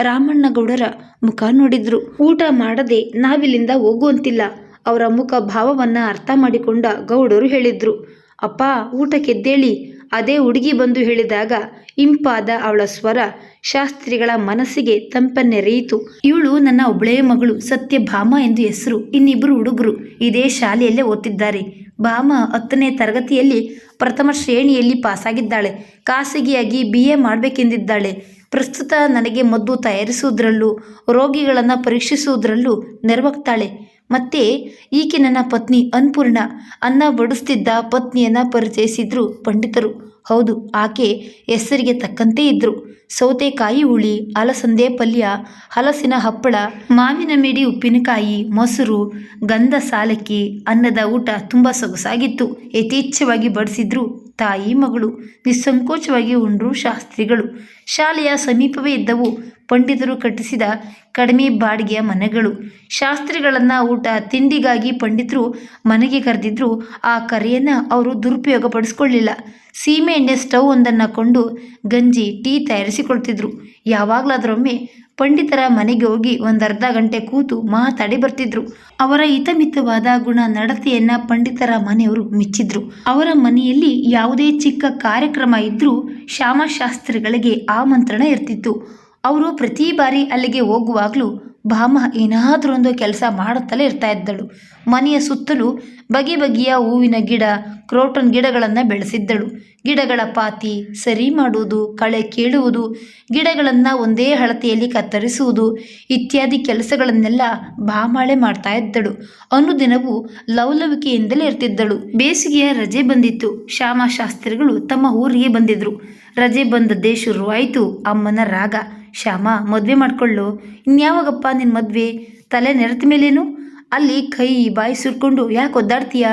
ರಾಮಣ್ಣಗೌಡರ ಮುಖ ನೋಡಿದ್ರು. ಊಟ ಮಾಡದೆ ನಾವಿಲ್ಲಿಂದ ಹೋಗುವಂತಿಲ್ಲ. ಅವರ ಮುಖ ಭಾವವನ್ನು ಅರ್ಥ ಮಾಡಿಕೊಂಡ ಗೌಡರು ಹೇಳಿದ್ರು, ಅಪ್ಪ ಊಟಕ್ಕೆದ್ದೇಳಿ. ಅದೇ ಹುಡುಗಿ ಬಂದು ಹೇಳಿದಾಗ ಇಂಪಾದ ಅವಳ ಸ್ವರ ಶಾಸ್ತ್ರಿಗಳ ಮನಸ್ಸಿಗೆ ತಂಪನ್ನೆರೆಯಿತು. ಇವಳು ನನ್ನ ಒಬ್ಬಳೇ ಮಗಳು, ಸತ್ಯಭಾಮ ಎಂದು ಹೆಸರು. ಇನ್ನಿಬ್ಬರು ಹುಡುಗರು ಇದೇ ಶಾಲೆಯಲ್ಲೇ ಓದ್ತಿದ್ದಾರೆ. ಭಾಮ 10ನೇ ತರಗತಿಯಲ್ಲಿ ಪ್ರಥಮ ಶ್ರೇಣಿಯಲ್ಲಿ ಪಾಸಾಗಿದ್ದಾಳೆ. ಖಾಸಗಿಯಾಗಿ BA ಮಾಡಬೇಕೆಂದಿದ್ದಾಳೆ. ಪ್ರಸ್ತುತ ನನಗೆ ಮದ್ದು ತಯಾರಿಸುವುದರಲ್ಲೂ ರೋಗಿಗಳನ್ನು ಪರೀಕ್ಷಿಸುವುದರಲ್ಲೂ ನೆರವಾಗ್ತಾಳೆ. ಮತ್ತೆ ಈಕೆ ನನ್ನ ಪತ್ನಿ ಅನ್ಪೂರ್ಣ. ಅನ್ನ ಬಡಿಸ್ತಿದ್ದ ಪತ್ನಿಯನ್ನು ಪರಿಚಯಿಸಿದ್ರು ಪಂಡಿತರು. ಹೌದು, ಆಕೆ ಹೆಸರಿಗೆ ತಕ್ಕಂತೆ ಇದ್ರು. ಸೌತೆಕಾಯಿ ಹುಳಿ, ಅಲಸಂದೆ ಪಲ್ಯ, ಹಲಸಿನ ಹಪ್ಪಳ, ಮಾವಿನ ಮಿಡಿ ಉಪ್ಪಿನಕಾಯಿ, ಮೊಸರು, ಗಂಧ ಸಾಲಕ್ಕಿ. ಅನ್ನದ ಊಟ ತುಂಬ ಸೊಗಸಾಗಿತ್ತು. ಯಥೇಚ್ಛವಾಗಿ ಬಡಿಸಿದ್ರು ತಾಯಿ ಮಗಳು. ನಿಸ್ಸಂಕೋಚವಾಗಿ ಉಂಡ್ರು ಶಾಸ್ತ್ರಿಗಳು. ಶಾಲೆಯ ಸಮೀಪವೇ ಇದ್ದವು ಪಂಡಿತರು ಕಟ್ಟಿಸಿದ ಕಡಿಮೆ ಬಾಡಿಗೆಯ ಮನೆಗಳು. ಶಾಸ್ತ್ರಿಗಳನ್ನು ಊಟ ತಿಂಡಿಗಾಗಿ ಪಂಡಿತರು ಮನೆಗೆ ಕರೆದಿದ್ರು. ಆ ಕರೆಯನ್ನು ಅವರು ದುರುಪಯೋಗ ಪಡಿಸ್ಕೊಳ್ಳಿಲ್ಲ. ಸೀಮೆ ಎಣ್ಣೆ ಸ್ಟವ್ ಒಂದನ್ನು ಕೊಂಡು ಗಂಜಿ, ಟೀ ತಯಾರಿಸಿಕೊಳ್ತಿದ್ರು. ಯಾವಾಗಲಾದ್ರೊಮ್ಮೆ ಪಂಡಿತರ ಮನೆಗೆ ಹೋಗಿ ಒಂದರ್ಧ ಗಂಟೆ ಕೂತು ಮಾತಾಡಿ ಬರ್ತಿದ್ರು. ಅವರ ಹಿತಮಿತವಾದ ಗುಣ ನಡತೆಯನ್ನು ಪಂಡಿತರ ಮನೆಯವರು ಮೆಚ್ಚಿದ್ರು. ಅವರ ಮನೆಯಲ್ಲಿ ಯಾವುದೇ ಚಿಕ್ಕ ಕಾರ್ಯಕ್ರಮ ಇದ್ರೂ ಶ್ಯಾಮಶಾಸ್ತ್ರಿಗಳಿಗೆ ಆಮಂತ್ರಣ ಇರ್ತಿತ್ತು. ಅವರು ಪ್ರತಿ ಬಾರಿ ಅಲ್ಲಿಗೆ ಹೋಗುವಾಗಲೂ ಭಾಮ ಏನಾದರೂ ಒಂದು ಕೆಲಸ ಮಾಡುತ್ತಲೇ ಇರ್ತಾ ಇದ್ದಳು. ಮನೆಯ ಸುತ್ತಲೂ ಬಗೆ ಬಗೆಯ ಹೂವಿನ ಗಿಡ, ಕ್ರೋಟನ್ ಗಿಡಗಳನ್ನು ಬೆಳೆಸಿದ್ದಳು. ಗಿಡಗಳ ಪಾತಿ ಸರಿ ಮಾಡುವುದು, ಕಳೆ ಕೀಳುವುದು, ಗಿಡಗಳನ್ನು ಒಂದೇ ಅಳತೆಯಲ್ಲಿ ಕತ್ತರಿಸುವುದು ಇತ್ಯಾದಿ ಕೆಲಸಗಳನ್ನೆಲ್ಲ ಭಾಮಾಳೆ ಮಾಡ್ತಾ ಇದ್ದಳು. ಅನುದಿನವೂ ಲವಲವಿಕೆಯಿಂದಲೇ ಇರ್ತಿದ್ದಳು. ಬೇಸಿಗೆಯ ರಜೆ ಬಂದಿತ್ತು. ಶ್ಯಾಮಶಾಸ್ತ್ರಿಗಳು ತಮ್ಮ ಊರಿಗೆ ಬಂದಿದ್ರು. ರಜೆ ಬಂದದ್ದೇ ಶುರುವಾಯಿತು ಅಮ್ಮನ ರಾಗ. ಶ್ಯಾಮ, ಮದುವೆ ಮಾಡ್ಕೊಳ್ಳು. ಇನ್ಯಾವಾಗಪ್ಪ ನಿನ್ನ ಮದುವೆ? ತಲೆ ನೆರೆತ ಮೇಲೇನು? ಅಲ್ಲಿ ಕೈ ಬಾಯಿ ಸುರ್ಕೊಂಡು ಯಾಕೆ ಒದ್ದಾಡ್ತೀಯ?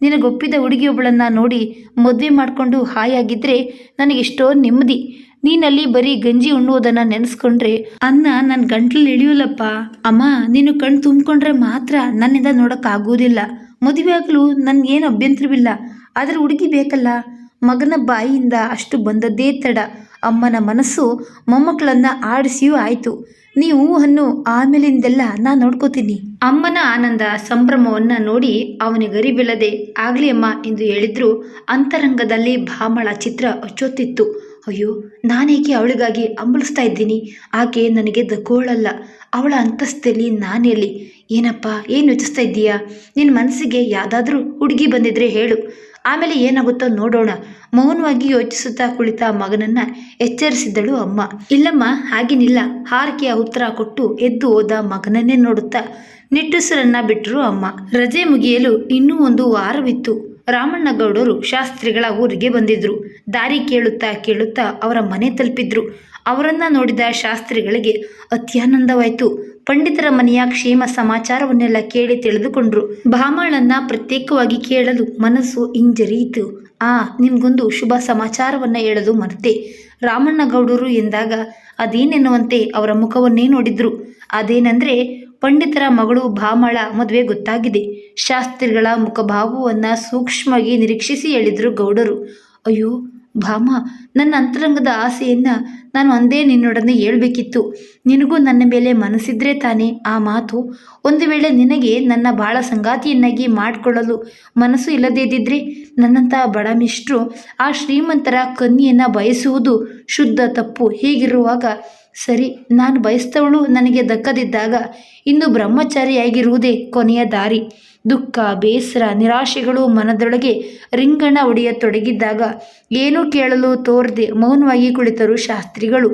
ನಿನಗೊಪ್ಪಿದ ಹುಡುಗಿಯೊಬ್ಬಳನ್ನು ನೋಡಿ ಮದುವೆ ಮಾಡಿಕೊಂಡು ಹಾಯಾಗಿದ್ದರೆ ನನಗೆಷ್ಟೋ ನೆಮ್ಮದಿ. ನೀನಲ್ಲಿ ಬರೀ ಗಂಜಿ ಉಣ್ಣುವುದನ್ನು ನೆನೆಸ್ಕೊಂಡ್ರೆ ಅನ್ನ ನನ್ನ ಗಂಟ್ಲಲ್ಲಿ ಇಳಿಯೋಲ್ಲಪ್ಪ. ಅಮ್ಮ, ನೀನು ಕಣ್ಣು ತುಂಬಿಕೊಂಡ್ರೆ ಮಾತ್ರ ನನ್ನಿಂದ ನೋಡೋಕ್ಕಾಗೋದಿಲ್ಲ. ಮದುವೆ ಆಗಲು ನನಗೇನು ಅಭ್ಯಂತರವಿಲ್ಲ, ಆದರೆ ಹುಡುಗಿ ಬೇಕಲ್ಲ. ಮಗನ ಬಾಯಿಯಿಂದ ಅಷ್ಟು ಬಂದದ್ದೇ ತಡ. ಅಮ್ಮನ ಮನಸ್ಸು ಮೊಮ್ಮಕ್ಕಳನ್ನು ಆಡಿಸಿಯೂ ಆಯಿತು. ನೀವು ಅನ್ನು ಆಮೇಲಿಂದೆಲ್ಲ ನಾನು ನೋಡ್ಕೋತೀನಿ. ಅಮ್ಮನ ಆನಂದ ಸಂಭ್ರಮವನ್ನು ನೋಡಿ ಅವನಿಗರಿಬಿಲ್ಲದೆ ಆಗಲಿ ಅಮ್ಮ ಎಂದು ಹೇಳಿದ್ರು. ಅಂತರಂಗದಲ್ಲಿ ಭಾಮಳ ಚಿತ್ರ ಅಚ್ಚೊತ್ತಿತ್ತು. ಅಯ್ಯೋ, ನಾನೇಕೆ ಅವಳಿಗಾಗಿ ಹಂಬಲಿಸ್ತಾ ಇದ್ದೀನಿ? ಆಕೆ ನನಗೆ ದಕ್ಕೋಳಲ್ಲ. ಅವಳ ಅಂತಸ್ತಲ್ಲಿ ನಾನೆಲ್ಲಿ? ಏನಪ್ಪ, ಏನು ಯೋಚಿಸ್ತಾ ಇದ್ದೀಯಾ? ನಿನ್ನ ಮನಸ್ಸಿಗೆ ಯಾವುದಾದ್ರೂ ಹುಡುಗಿ ಬಂದಿದ್ರೆ ಹೇಳು, ಆಮೇಲೆ ಏನಾಗುತ್ತೋ ನೋಡೋಣ. ಮೌನವಾಗಿ ಯೋಚಿಸುತ್ತಾ ಕುಳಿತ ಮಗನನ್ನ ಎಚ್ಚರಿಸಿದಳು ಅಮ್ಮ. ಇಲ್ಲಮ್ಮ, ಹಾಗೇನಿಲ್ಲ. ಹಾರಿಕೆಯ ಉತ್ತರ ಕೊಟ್ಟು ಎದ್ದು ಹೋದ ಮಗನನ್ನೇ ನೋಡುತ್ತಾ ನಿಟ್ಟುಸಿರನ್ನ ಬಿಟ್ಟರು ಅಮ್ಮ. ರಜೆ ಮುಗಿಯಲು ಇನ್ನೂ 1 ವಾರವಿತ್ತು. ರಾಮಣ್ಣಗೌಡರು ಶಾಸ್ತ್ರಿಗಳ ಊರಿಗೆ ಬಂದಿದ್ರು. ದಾರಿ ಕೇಳುತ್ತಾ ಅವರ ಮನೆ ತಲುಪಿದ್ರು. ಅವರನ್ನ ನೋಡಿದ ಶಾಸ್ತ್ರಿಗಳಿಗೆ ಅತ್ಯಾನಂದವಾಯಿತು. ಪಂಡಿತರ ಮನೆಯ ಕ್ಷೇಮ ಸಮಾಚಾರವನ್ನೆಲ್ಲ ಕೇಳಿ ತಿಳಿದುಕೊಂಡ್ರು. ಭಾಮಾಳನ್ನ ಪ್ರತ್ಯೇಕವಾಗಿ ಕೇಳಲು ಮನಸ್ಸು ಹಿಂಜರಿಯಿತು. ನಿಮ್ಗೊಂದು ಶುಭ ಸಮಾಚಾರವನ್ನ ಹೇಳಲು ಮರೆತೆ. ರಾಮಣ್ಣಗೌಡರು ಎಂದಾಗ ಅದೇನೆನ್ನುವಂತೆ ಅವರ ಮುಖವನ್ನೇ ನೋಡಿದ್ರು. ಅದೇನೆಂದ್ರೆ, ಪಂಡಿತರ ಮಗಳು ಭಾಮಾಳ ಮದುವೆ ಗೊತ್ತಾಗಿದೆ. ಶಾಸ್ತ್ರಿಗಳ ಮುಖಭಾವವನ್ನು ಸೂಕ್ಷ್ಮವಾಗಿ ನಿರೀಕ್ಷಿಸಿ ಹೇಳಿದ್ರು ಗೌಡರು. ಅಯ್ಯೋ ಭಾಮ, ನನ್ನ ಅಂತರಂಗದ ಆಸೆಯನ್ನು ನಾನು ಅಂದೇ ನಿನ್ನೊಡನೆ ಹೇಳ್ಬೇಕಿತ್ತು. ನಿನಗೂ ನನ್ನ ಮೇಲೆ ಮನಸ್ಸಿದ್ರೆ ತಾನೇ ಆ ಮಾತು. ಒಂದು ವೇಳೆ ನಿನಗೆ ನನ್ನ ಬಾಳ ಸಂಗಾತಿಯನ್ನಾಗಿ ಮಾಡಿಕೊಳ್ಳಲು ಮನಸ್ಸು ಇಲ್ಲದೇ ಇದ್ದಿದ್ರೆ ನನ್ನಂಥ ಬಡ ಮಿಷ್ಟ್ರು ಆ ಶ್ರೀಮಂತರ ಕನ್ಯೆಯನ್ನು ಬಯಸುವುದು ಶುದ್ಧ ತಪ್ಪು. ಹೀಗಿರುವಾಗ ಸರಿ, ನಾನು ಬಯಸ್ತವಳು ನನಗೆ ದಕ್ಕದಿದ್ದಾಗ ಇನ್ನು ಬ್ರಹ್ಮಚಾರಿಯಾಗಿರುವುದೇ ಕೊನೆಯ ದಾರಿ. ದುಃಖ, ಬೇಸರ, ನಿರಾಶೆಗಳು ಮನದೊಳಗೆ ರಿಂಗಣ ಹೊಡೆಯತೊಡಗಿದ್ದಾಗ ಏನೂ ಕೇಳಲು ತೋರದೆ ಮೌನವಾಗಿ ಕುಳಿತರು ಶಾಸ್ತ್ರಿಗಳು.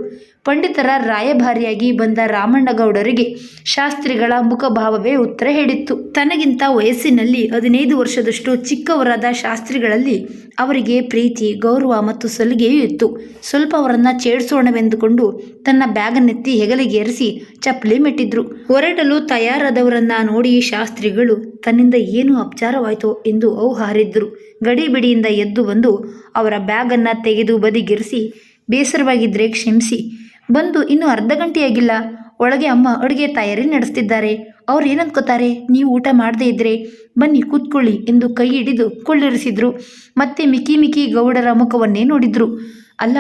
ಪಂಡಿತರ ರಾಯಭಾರಿಯಾಗಿ ಬಂದ ರಾಮಣ್ಣಗೌಡರಿಗೆ ಶಾಸ್ತ್ರಿಗಳ ಮುಖಭಾವವೇ ಉತ್ತರ ಹೇಳಿತ್ತು. ತನಗಿಂತ ವಯಸ್ಸಿನಲ್ಲಿ 15 ವರ್ಷದಷ್ಟು ಚಿಕ್ಕವರಾದ ಶಾಸ್ತ್ರಿಗಳಲ್ಲಿ ಅವರಿಗೆ ಪ್ರೀತಿ, ಗೌರವ ಮತ್ತು ಸಲಿಗೆಯೂ ಇತ್ತು. ಸ್ವಲ್ಪ ಅವರನ್ನು ಚೇಡಿಸೋಣವೆಂದುಕೊಂಡು ತನ್ನ ಬ್ಯಾಗನ್ನೆತ್ತಿ ಹೆಗಲಿಗೇರಿಸಿ ಚಪ್ಪಲಿ ಮೆಟ್ಟಿದ್ರು. ಹೊರಡಲು ತಯಾರಾದವರನ್ನ ನೋಡಿ ಶಾಸ್ತ್ರಿಗಳು ತನ್ನಿಂದ ಏನು ಅಪಚಾರವಾಯಿತೋ ಎಂದು ಹಾರಿದ್ರು. ಗಡಿಬಿಡಿಯಿಂದ ಎದ್ದು ಬಂದು ಅವರ ಬ್ಯಾಗನ್ನು ತೆಗೆದು ಬದಿಗಿರಿಸಿ, ಬೇಸರವಾಗಿದ್ದರೆ ಕ್ಷಮಿಸಿ, ಬಂದು ಇನ್ನೂ ಅರ್ಧ ಗಂಟೆಯಾಗಿಲ್ಲ, ಒಳಗೆ ಅಮ್ಮ ಅಡುಗೆ ತಯಾರಿ ನಡೆಸ್ತಿದ್ದಾರೆ, ಅವ್ರು ಏನಂದ್ಕೋತಾರೆ ನೀವು ಊಟ ಮಾಡದೇ ಇದ್ರೆ, ಬನ್ನಿ ಕೂತ್ಕೊಳ್ಳಿ ಎಂದು ಕೈ ಹಿಡಿದು ಕೊಳ್ಳಿರಿಸಿದ್ರು. ಮತ್ತೆ ಮಿಕಿ ಗೌಡರ ಮುಖವನ್ನೇ ನೋಡಿದ್ರು. ಅಲ್ಲ,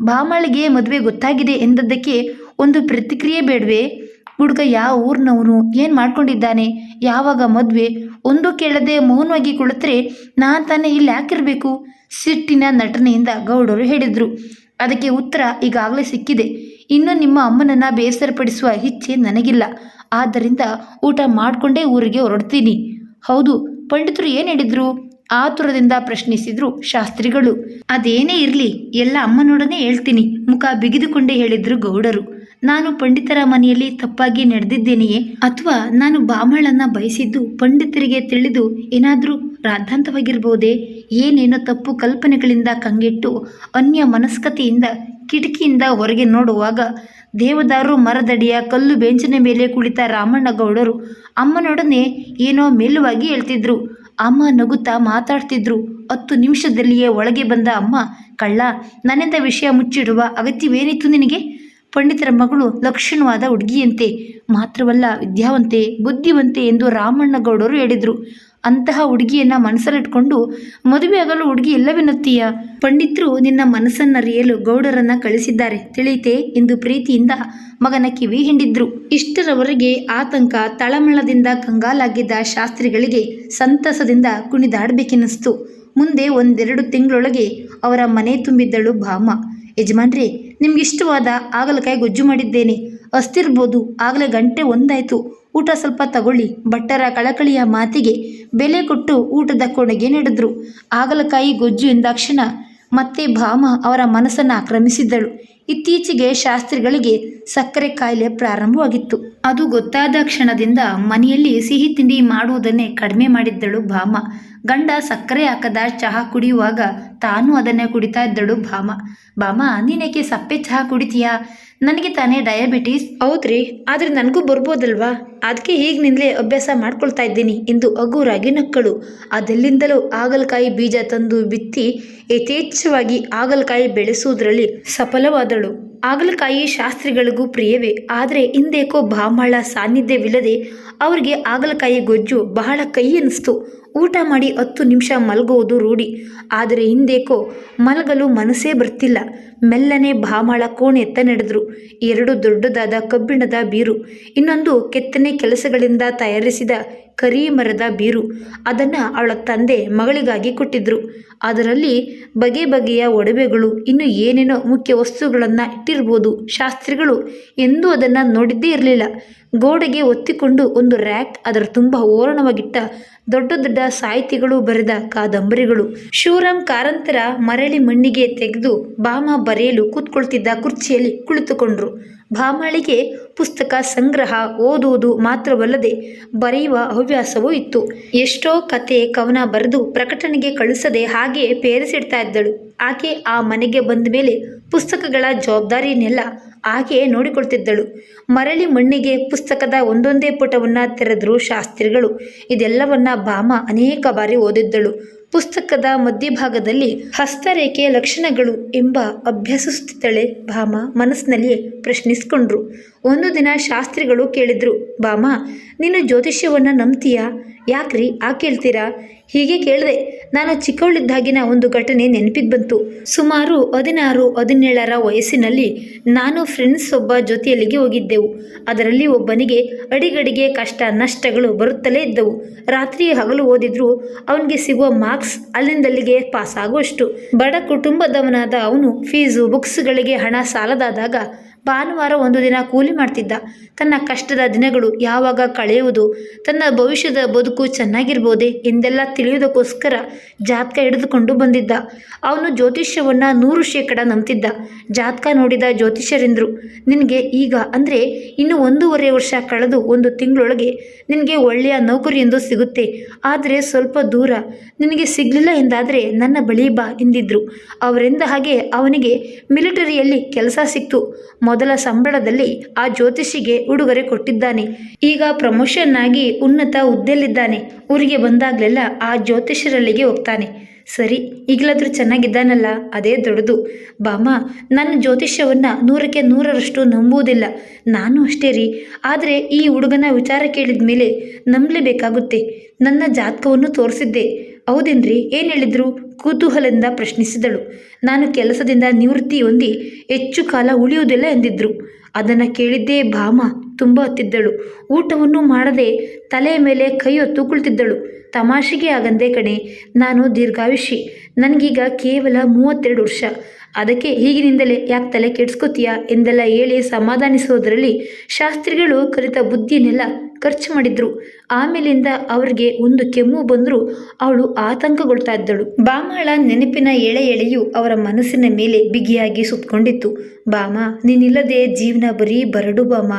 ಭಾಮಳಿಗೆ ಮದುವೆ ಗೊತ್ತಾಗಿದೆ ಎಂದದ್ದಕ್ಕೆ ಒಂದು ಪ್ರತಿಕ್ರಿಯೆ ಬೇಡವೇ? ಹುಡುಗ ಯಾವ ಊರಿನವನು, ಏನು ಮಾಡ್ಕೊಂಡಿದ್ದಾನೆ, ಯಾವಾಗ ಮದುವೆ, ಒಂದು ಕೇಳದೆ ಮೌನವಾಗಿ ಕುಳಿತರೆ ನಾನು ತಾನೇ ಇಲ್ಲಿ ಯಾಕಿರಬೇಕು? ಸಿಟ್ಟಿನ ನಟನೆಯಿಂದ ಗೌಡರು ಹೇಳಿದರು. ಅದಕ್ಕೆ ಉತ್ತರ ಈಗಾಗಲೇ ಸಿಕ್ಕಿದೆ. ಇನ್ನು ನಿಮ್ಮ ಅಮ್ಮನನ್ನು ಬೇಸರಪಡಿಸುವ ಇಚ್ಛೆ ನನಗಿಲ್ಲ. ಆದ್ದರಿಂದ ಊಟ ಮಾಡಿಕೊಂಡೇ ಊರಿಗೆ ಹೊರಡ್ತೀನಿ. ಹೌದು, ಪಂಡಿತರು ಏನು ಹೇಳಿದ್ರು? ಆತುರದಿಂದ ಪ್ರಶ್ನಿಸಿದ್ರು ಶಾಸ್ತ್ರಿಗಳು. ಅದೇನೇ ಇರಲಿ, ಎಲ್ಲ ಅಮ್ಮನೊಡನೆ ಹೇಳ್ತೀನಿ, ಮುಖ ಬಿಗಿದುಕೊಂಡೇ ಹೇಳಿದ್ರು ಗೌಡರು. ನಾನು ಪಂಡಿತರ ಮನೆಯಲ್ಲಿ ತಪ್ಪಾಗಿ ನಡೆದಿದ್ದೇನೆಯೇ, ಅಥವಾ ನಾನು ಭಾಮಳನ್ನು ಬಯಸಿದ್ದು ಪಂಡಿತರಿಗೆ ತಿಳಿದು ಏನಾದರೂ ರಾದ್ಧಾಂತವಾಗಿರ್ಬೋದೇ? ಏನೇನೋ ತಪ್ಪು ಕಲ್ಪನೆಗಳಿಂದ ಕಂಗೆಟ್ಟು ಅನ್ಯ ಮನಸ್ಕತೆಯಿಂದ ಕಿಟಕಿಯಿಂದ ಹೊರಗೆ ನೋಡುವಾಗ ದೇವದಾರು ಮರದಡಿಯ ಕಲ್ಲು ಬೆಂಚಿನ ಮೇಲೆ ಕುಳಿತ ರಾಮಣ್ಣಗೌಡರು ಅಮ್ಮನೊಡನೆ ಏನೋ ಮೇಲುವಾಗಿ ಹೇಳ್ತಿದ್ರು. ಅಮ್ಮ ನಗುತ್ತಾ ಮಾತಾಡ್ತಿದ್ರು. 10 ನಿಮಿಷದಲ್ಲಿಯೇ ಒಳಗೆ ಬಂದ ಅಮ್ಮ, ಕಳ್ಳ, ನನ್ನಿಂದ ವಿಷಯ ಮುಚ್ಚಿಡುವ ಅಗತ್ಯವೇನಿತ್ತು ನಿನಗೆ? ಪಂಡಿತರ ಮಗಳು ಲಕ್ಷಣವಾದ ಹುಡುಗಿಯಂತೆ, ಮಾತ್ರವಲ್ಲ ವಿದ್ಯಾವಂತೆ, ಬುದ್ಧಿವಂತೆ ಎಂದು ರಾಮಣ್ಣಗೌಡರು ಹೇಳಿದರು. ಅಂತಹ ಹುಡುಗಿಯನ್ನು ಮನಸ್ಸಲ್ಲಿಟ್ಕೊಂಡು ಮದುವೆ ಆಗಲು ಹುಡುಗಿ ಎಲ್ಲವೆನ್ನುತ್ತೀಯ? ಪಂಡಿತರು ನಿನ್ನ ಮನಸ್ಸನ್ನರಿಯಲು ಗೌಡರನ್ನು ಕಳಿಸಿದ್ದಾರೆ, ತಿಳಿಯಿತೆ ಎಂದು ಪ್ರೀತಿಯಿಂದ ಮಗನ ಕಿವಿ ಹಿಂಡಿದ್ರು. ಇಷ್ಟರವರೆಗೆ ಆತಂಕ ತಳಮಳದಿಂದ ಕಂಗಾಲಾಗಿದ್ದ ಶಾಸ್ತ್ರಿಗಳಿಗೆ ಸಂತಸದಿಂದ ಕುಣಿದಾಡಬೇಕೆನ್ನಿಸ್ತು. ಮುಂದೆ 1-2 ತಿಂಗಳೊಳಗೆ ಅವರ ಮನೆ ತುಂಬಿದ್ದಳು ಭಾಮ. ಯಜಮಾನ್ರೇ, ನಿಮ್ಗಿಷ್ಟವಾದ ಹಾಗಲಕಾಯಿ ಗೊಜ್ಜು ಮಾಡಿದ್ದೇನೆ, ಅಸ್ತಿರ್ಬೋದು, ಆಗಲೇ ಗಂಟೆ 1 ಆಯಿತು, ಊಟ ಸ್ವಲ್ಪ ತಗೊಳ್ಳಿ. ಭಟ್ಟರ ಕಳಕಳಿಯ ಮಾತಿಗೆ ಬೆಲೆ ಕೊಟ್ಟು ಊಟದ ಕೋಣೆಗೆ ನಡೆದ್ರು. ಹಾಗಲಕಾಯಿ ಗೊಜ್ಜು ಎಂದಾಕ್ಷಣ ಮತ್ತೆ ಭಾಮ ಅವರ ಮನಸ್ಸನ್ನು ಆಕ್ರಮಿಸಿದ್ದಳು. ಇತ್ತೀಚೆಗೆ ಶಾಸ್ತ್ರಿಗಳಿಗೆ ಸಕ್ಕರೆ ಕಾಯಿಲೆ ಪ್ರಾರಂಭವಾಗಿತ್ತು. ಅದು ಗೊತ್ತಾದ ಕ್ಷಣದಿಂದ ಮನೆಯಲ್ಲಿ ಸಿಹಿ ತಿಂಡಿ ಮಾಡುವುದನ್ನೇ ಕಡಿಮೆ ಮಾಡಿದ್ದಳು ಭಾಮ. ಗಂಡ ಸಕ್ಕರೆ ಹಾಕದ ಚಹಾ ಕುಡಿಯುವಾಗ ತಾನು ಅದನ್ನೇ ಕುಡಿತಾ ಇದ್ದಳು ಭಾಮ. ಭಾಮ, ನೀನೇಕೆ ಸಪ್ಪೆ ಚಹಾ ಕುಡಿತೀಯಾ? ನನಗೆ ತಾನೇ ಡಯಾಬಿಟೀಸ್. ಹೌದ್ರಿ, ಆದರೆ ನನಗೂ ಬರ್ಬೋದಲ್ವಾ, ಅದಕ್ಕೆ ಹೀಗಿನಿಂದಲೇ ಅಭ್ಯಾಸ ಮಾಡ್ಕೊಳ್ತಾ ಇದ್ದೀನಿ ಎಂದು ಹಗುರಾಗಿ ನಕ್ಕಳು. ಅದೆಲ್ಲಿಂದಲೂ ಹಾಗಲಕಾಯಿ ಬೀಜ ತಂದು ಬಿತ್ತಿ ಯಥೇಚ್ಛವಾಗಿ ಹಾಗಲಕಾಯಿ ಬೆಳೆಸುವುದರಲ್ಲಿ ಸಫಲವಾದಳು. ಹಾಗಲಕಾಯಿ ಶಾಸ್ತ್ರಿಗಳಿಗೂ ಪ್ರಿಯವೇ, ಆದರೆ ಹಿಂದೇಕೋ ಭಾಮಳ ಸಾನ್ನಿಧ್ಯವಿಲ್ಲದೆ ಅವರಿಗೆ ಹಾಗಲಕಾಯಿ ಗೊಜ್ಜು ಬಹಳ ಕೈ ಅನ್ನಿಸ್ತು. ಊಟ ಮಾಡಿ 10 ನಿಮಿಷ ಮಲಗುವುದು ರೂಢಿ, ಆದರೆ ಹಿಂದೇಕೋ ಮಲಗಲು ಮನಸ್ಸೇ ಬರ್ತಿಲ್ಲ. ಮೆಲ್ಲನೆ ಭಾಮಳ ಕೋಣೆಯತ್ತ ನಡೆದರು. 2 ದೊಡ್ಡದಾದ ಕಬ್ಬಿಣದ ಬೀರು, ಇನ್ನೊಂದು ಕೆತ್ತನೆ ಕೆಲಸಗಳಿಂದ ತಯಾರಿಸಿದ ಕರಿ ಮರದ ಬೀರು. ಅದನ್ನು ಅವಳ ತಂದೆ ಮಗಳಿಗಾಗಿ ಕೊಟ್ಟಿದ್ರು. ಅದರಲ್ಲಿ ಬಗೆ ಬಗೆಯ ಒಡವೆಗಳು, ಇನ್ನು ಏನೇನೋ ಮುಖ್ಯ ವಸ್ತುಗಳನ್ನು ಇಟ್ಟಿರ್ಬೋದು. ಶಾಸ್ತ್ರಿಗಳು ಎಂದೂ ಅದನ್ನು ನೋಡಿದ್ದೇ ಇರಲಿಲ್ಲ. ಗೋಡೆಗೆ ಒತ್ತಿಕೊಂಡು ಒಂದು ರ್ಯಾಕ್, ಅದರ ತುಂಬ ಓರಣವಾಗಿಟ್ಟ ದೊಡ್ಡ ದೊಡ್ಡ ಸಾಹಿತಿಗಳು ಬರೆದ ಕಾದಂಬರಿಗಳು. ಶಿವರಾಮ್ ಕಾರಂತರ ಮರಳಿ ಮಣ್ಣಿಗೆ ತೆಗೆದು ಭಾಮ ಬರೆಯಲು ಕೂತ್ಕೊಳ್ತಿದ್ದ ಕುರ್ಚಿಯಲ್ಲಿ ಕುಳಿತುಕೊಂಡ್ರು. ಭಾಮಳಿಗೆ ಪುಸ್ತಕ ಸಂಗ್ರಹ, ಓದುವುದು ಮಾತ್ರವಲ್ಲದೆ ಬರೆಯುವ ಹವ್ಯಾಸವೂ ಇತ್ತು. ಎಷ್ಟೋ ಕತೆ ಕವನ ಬರೆದು ಪ್ರಕಟಣೆಗೆ ಕಳಿಸದೆ ಹಾಗೆ ಪೇರಿಸಿಡ್ತಾ ಇದ್ದಳು. ಆಕೆ ಆ ಮನೆಗೆ ಬಂದ ಮೇಲೆ ಪುಸ್ತಕಗಳ ಜವಾಬ್ದಾರಿಯನ್ನೆಲ್ಲ ಆಕೆ ನೋಡಿಕೊಳ್ತಿದ್ದಳು. ಮರಳಿ ಮಣ್ಣಿಗೆ ಪುಸ್ತಕದ ಒಂದೊಂದೇ ಪುಟವನ್ನು ತೆರೆದ್ರು ಶಾಸ್ತ್ರಿಗಳು. ಇದೆಲ್ಲವನ್ನ ಭಾಮ ಅನೇಕ ಬಾರಿ ಓದಿದ್ದಳು. ಪುಸ್ತಕದ ಮಧ್ಯಭಾಗದಲ್ಲಿ ಹಸ್ತರೇಖೆ ಲಕ್ಷಣಗಳು ಎಂಬ ಅಭ್ಯಸಿಸುತ್ತಿದ್ದಳೆ ಭಾಮ ಮನಸ್ಸಿನಲ್ಲಿ ಪ್ರಶ್ನಿಸಿಕೊಂಡ್ರು. ಒಂದು ದಿನ ಶಾಸ್ತ್ರಿಗಳು ಕೇಳಿದ್ರು, ಭಾಮ, ನೀನು ಜ್ಯೋತಿಷ್ಯವನ್ನು ನಂಬ್ತೀಯಾ? ಯಾಕ್ರಿ ಆ ಕೇಳ್ತೀರಾ? ಹೀಗೆ ಕೇಳಿದೆ. ನಾನು ಚಿಕ್ಕವಳಿದ್ದಾಗಿನ ಒಂದು ಘಟನೆ ನೆನಪಿಗೆ ಬಂತು. ಸುಮಾರು 16-17 ವಯಸ್ಸಿನಲ್ಲಿ ನಾನು ಫ್ರೆಂಡ್ಸ್ ಒಬ್ಬ ಜೊತೆಯಲ್ಲಿಗೆ ಹೋಗಿದ್ದೆವು. ಅದರಲ್ಲಿ ಒಬ್ಬನಿಗೆ ಅಡಿಗಡಿಗೆ ಕಷ್ಟ ನಷ್ಟಗಳು ಬರುತ್ತಲೇ ಇದ್ದವು. ರಾತ್ರಿ ಹಗಲು ಓದಿದ್ರು ಅವನಿಗೆ ಸಿಗುವ ಮಾರ್ಕ್ಸ್ ಅಲ್ಲಿಂದಲ್ಲಿಗೆ ಪಾಸ್ ಆಗುವಷ್ಟು. ಬಡ ಕುಟುಂಬದವನಾದ ಅವನು ಫೀಸು ಬುಕ್ಸ್ಗಳಿಗೆ ಹಣ ಸಾಲದಾದಾಗ ಭಾನುವಾರ ಒಂದು ದಿನ ಕೂಲಿ ಮಾಡ್ತಿದ್ದ. ತನ್ನ ಕಷ್ಟದ ದಿನಗಳು ಯಾವಾಗ ಕಳೆಯುವುದು, ತನ್ನ ಭವಿಷ್ಯದ ಬದುಕು ಚೆನ್ನಾಗಿರ್ಬೋದೆ ಎಂದೆಲ್ಲ ತಿಳಿಯುವುದಕ್ಕೋಸ್ಕರ ಜಾತಕ ಹಿಡಿದುಕೊಂಡು ಬಂದಿದ್ದ. ಅವನು ಜ್ಯೋತಿಷ್ಯವನ್ನು 100% ನಂಬ್ತಿದ್ದ. ಜಾತಕ ನೋಡಿದ ಜ್ಯೋತಿಷ್ಯರೆಂದರು, ನಿನಗೆ ಈಗ ಅಂದರೆ ಇನ್ನು 1.5 ವರ್ಷ ಕಳೆದು 1 ತಿಂಗಳೊಳಗೆ ನಿನಗೆ ಒಳ್ಳೆಯ ನೌಕರಿಯೊಂದು ಸಿಗುತ್ತೆ. ಆದರೆ ಸ್ವಲ್ಪ ದೂರ, ನಿನಗೆ ಸಿಗಲಿಲ್ಲ ಎಂದಾದರೆ ನನ್ನ ಬಳಿ ಬಾ ಎಂದಿದ್ರು. ಅವರೆಂದ ಹಾಗೆ ಅವನಿಗೆ ಮಿಲಿಟರಿಯಲ್ಲಿ ಕೆಲಸ ಸಿಕ್ತು. ಮೊದಲ ಸಂಬಳದಲ್ಲಿ ಆ ಜ್ಯೋತಿಷಿಗೆ ಉಡುಗೊರೆ ಕೊಟ್ಟಿದ್ದಾನೆ. ಈಗ ಪ್ರಮೋಷನ್ ಆಗಿ ಉನ್ನತ ಹುದ್ದೆಯಲ್ಲಿದ್ದಾನೆ. ಊರಿಗೆ ಬಂದಾಗಲೆಲ್ಲ ಆ ಜ್ಯೋತಿಷರಲ್ಲಿಗೆ ಹೋಗ್ತಾನೆ. ಸರಿ, ಈಗಲಾದರೂ ಚೆನ್ನಾಗಿದ್ದಾನಲ್ಲ, ಅದೇ ದೊಡ್ಡದು. ಬಾಮ, ನನ್ನ ಜ್ಯೋತಿಷ್ಯವನ್ನು 100ಕ್ಕೆ 100ರಷ್ಟು ನಂಬುವುದಿಲ್ಲ. ನಾನು ಅಷ್ಟೇ ರೀ. ಆದರೆ ಈ ಹುಡುಗನ ವಿಚಾರ ಕೇಳಿದ ಮೇಲೆ ನಂಬಲೇಬೇಕಾಗುತ್ತೆ. ನನ್ನ ಜಾತಕವನ್ನು ತೋರಿಸಿದ್ದೆ. ಹೌದೇನ್ರಿ, ಏನು ಹೇಳಿದ್ರು? ಕುತೂಹಲದಿಂದ ಪ್ರಶ್ನಿಸಿದಳು. ನಾನು ಕೆಲಸದಿಂದ ನಿವೃತ್ತಿ ಹೊಂದಿ ಹೆಚ್ಚು ಕಾಲ ಉಳಿಯುವುದಿಲ್ಲ ಎಂದಿದ್ರು. ಅದನ್ನು ಕೇಳಿದ್ದೇ ಭಾಮ ತುಂಬ ಹೊತ್ತಿದ್ದಳು. ಊಟವನ್ನು ಮಾಡದೆ ತಲೆಯ ಮೇಲೆ ಕೈ ಹೊತ್ತು ಕುಳಿತಿದ್ದಳು. ತಮಾಷೆಗೆ ಆಗಂದೆ ಕಣೆ, ನಾನು ದೀರ್ಘಾಯುಷಿ. ನನಗೀಗ ಕೇವಲ 32 ವರ್ಷ. ಅದಕ್ಕೆ ಈಗಿನಿಂದಲೇ ಯಾಕೆ ತಲೆ ಕೆಡಿಸ್ಕೋತೀಯಾ ಎಂದೆಲ್ಲ ಹೇಳಿ ಸಮಾಧಾನಿಸೋದರಲ್ಲಿ ಶಾಸ್ತ್ರಿಗಳು ಕಲಿತ ಬುದ್ಧಿಯನ್ನೆಲ್ಲ ಖರ್ಚು ಮಾಡಿದ್ರು. ಆಮೇಲಿಂದ ಅವರಿಗೆ ಒಂದು ಕೆಮ್ಮು ಬಂದರೂ ಅವಳು ಆತಂಕಗೊಳ್ತಾ ಇದ್ದಳು. ಬಾಮಳ ನೆನಪಿನ ಎಳೆಯು ಅವರ ಮನಸ್ಸಿನ ಮೇಲೆ ಬಿಗಿಯಾಗಿ ಸುತ್ತಕೊಂಡಿತ್ತು. ಬಾಮ, ನೀನಿಲ್ಲದೆ ಜೀವನ ಬರೀ ಬರಡು ಬಾಮ.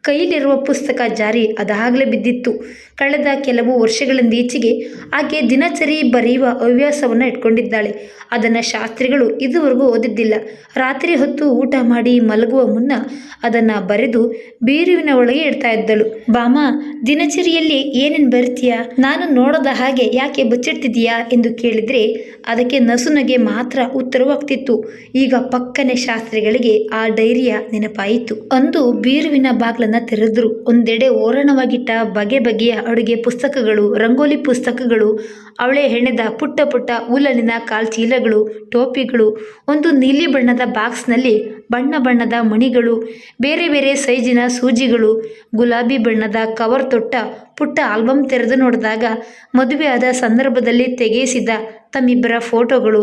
ಕೈಲಿರುವ ಪುಸ್ತಕ ಜಾರಿ ಅದಾಗಲೇ ಬಿದ್ದಿತ್ತು. ಕಳೆದ ಕೆಲವು ವರ್ಷಗಳಿಂದೀಚೆಗೆ ಆಕೆ ದಿನಚರಿ ಬರೆಯುವ ಹವ್ಯಾಸವನ್ನು ಇಟ್ಕೊಂಡಿದ್ದಾಳೆ. ಅದನ್ನು ಶಾಸ್ತ್ರಿಗಳು ಇದುವರೆಗೂ ಓದಿದ್ದಿಲ್ಲ. ರಾತ್ರಿ ಹೊತ್ತು ಊಟ ಮಾಡಿ ಮಲಗುವ ಮುನ್ನ ಅದನ್ನು ಬರೆದು ಬೀರುವಿನ ಒಳಗೆ ಇಡ್ತಾ ಇದ್ದಳು. ಬಾಮ, ದಿನಚರಿಯಲ್ಲಿ ಏನೇನು ಬರಿತೀಯಾ? ನಾನು ನೋಡದ ಹಾಗೆ ಯಾಕೆ ಬಚ್ಚಿಡ್ತಿದೀಯಾ ಎಂದು ಕೇಳಿದರೆ ಅದಕ್ಕೆ ನಸುನಗೆ ಮಾತ್ರ ಉತ್ತರವಾಗ್ತಿತ್ತು. ಈಗ ಪಕ್ಕನೆ ಶಾಸ್ತ್ರಿಗಳಿಗೆ ಆ ಡೈರಿಯ ನೆನಪಾಯಿತು. ಅಂದು ಬೀರುವಿನ ಬಾಗಿಲನ್ನು ತೆರೆದ್ರು. ಒಂದೆಡೆ ಓರಣವಾಗಿಟ್ಟ ಬಗೆ ಬಗೆಯ ಅಡುಗೆ ಪುಸ್ತಕಗಳು, ರಂಗೋಲಿ ಪುಸ್ತಕಗಳು, ಅವಳೆ ಹೆಣೆದ ಪುಟ್ಟ ಪುಟ್ಟ ಉಲ್ಲನಿನ ಕಾಲ್ಚೀಲಗಳು, ಟೋಪಿಗಳು, ಒಂದು ನೀಲಿ ಬಣ್ಣದ ಬಾಕ್ಸ್ನಲ್ಲಿ ಬಣ್ಣ ಬಣ್ಣದ ಮಣಿಗಳು, ಬೇರೆ ಬೇರೆ ಸೈಜಿನ ಸೂಜಿಗಳು, ಗುಲಾಬಿ ಬಣ್ಣದ ಕವರ್ ತೊಟ್ಟ ಪುಟ್ಟ ಆಲ್ಬಮ್ ತೆರೆದು ನೋಡಿದಾಗ ಮದುವೆಯಾದ ಸಂದರ್ಭದಲ್ಲಿ ತೆಗೆಸಿದ ತಮ್ಮಿಬ್ಬರ ಫೋಟೋಗಳು,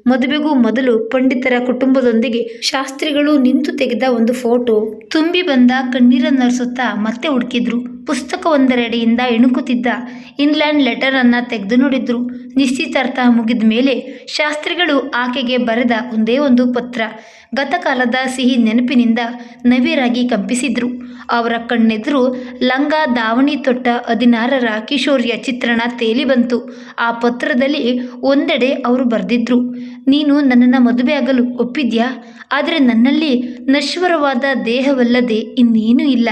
ಮದುವೆಗೂ ಮೊದಲು ಪಂಡಿತರ ಕುಟುಂಬದೊಂದಿಗೆ ಶಾಸ್ತ್ರಿಗಳು ನಿಂತು ತೆಗೆದ ಒಂದು ಫೋಟೋ, ತುಂಬಿ ಬಂದ ಕಣ್ಣೀರನ್ನರಿಸುತ್ತಾ ಮತ್ತೆ ಹುಡುಕಿದ್ರು. ಪುಸ್ತಕವೊಂದರೆಡೆಯಿಂದ ಇಣುಕುತ್ತಿದ್ದ ಇಂಗ್ಲೆಂಡ್ ಲೆಟರ್ ಅನ್ನು ತೆಗೆದು ನೋಡಿದ್ರು. ನಿಶ್ಚಿತಾರ್ಥ ಮುಗಿದ ಮೇಲೆ ಶಾಸ್ತ್ರಿಗಳು ಆಕೆಗೆ ಬರೆದ ಒಂದೇ ಒಂದು ಪತ್ರ ಗತಕಾಲದ ಸಿಹಿ ನೆನಪಿನಿಂದ ನವಿರಾಗಿ ಕಂಪಿಸಿದ್ರು. ಅವರ ಕಣ್ಣೆದುರು ಲಂಗ ದಾವಣಿ ತೊಟ್ಟ 16ರ ಕಿಶೋರಿಯ ಚಿತ್ರಣ ತೇಲಿ ಬಂತು. ಆ ಪತ್ರದಲ್ಲಿ ಒಂದೆಡೆ ಅವರು ಬರೆದಿದ್ರು, ನೀನು ನನ್ನನ್ನು ಮದುವೆಯಾಗಲು ಒಪ್ಪಿದ್ಯಾ? ಆದರೆ ನನ್ನಲ್ಲಿ ನಶ್ವರವಾದ ದೇಹವಲ್ಲದೆ ಇನ್ನೇನೂ ಇಲ್ಲ.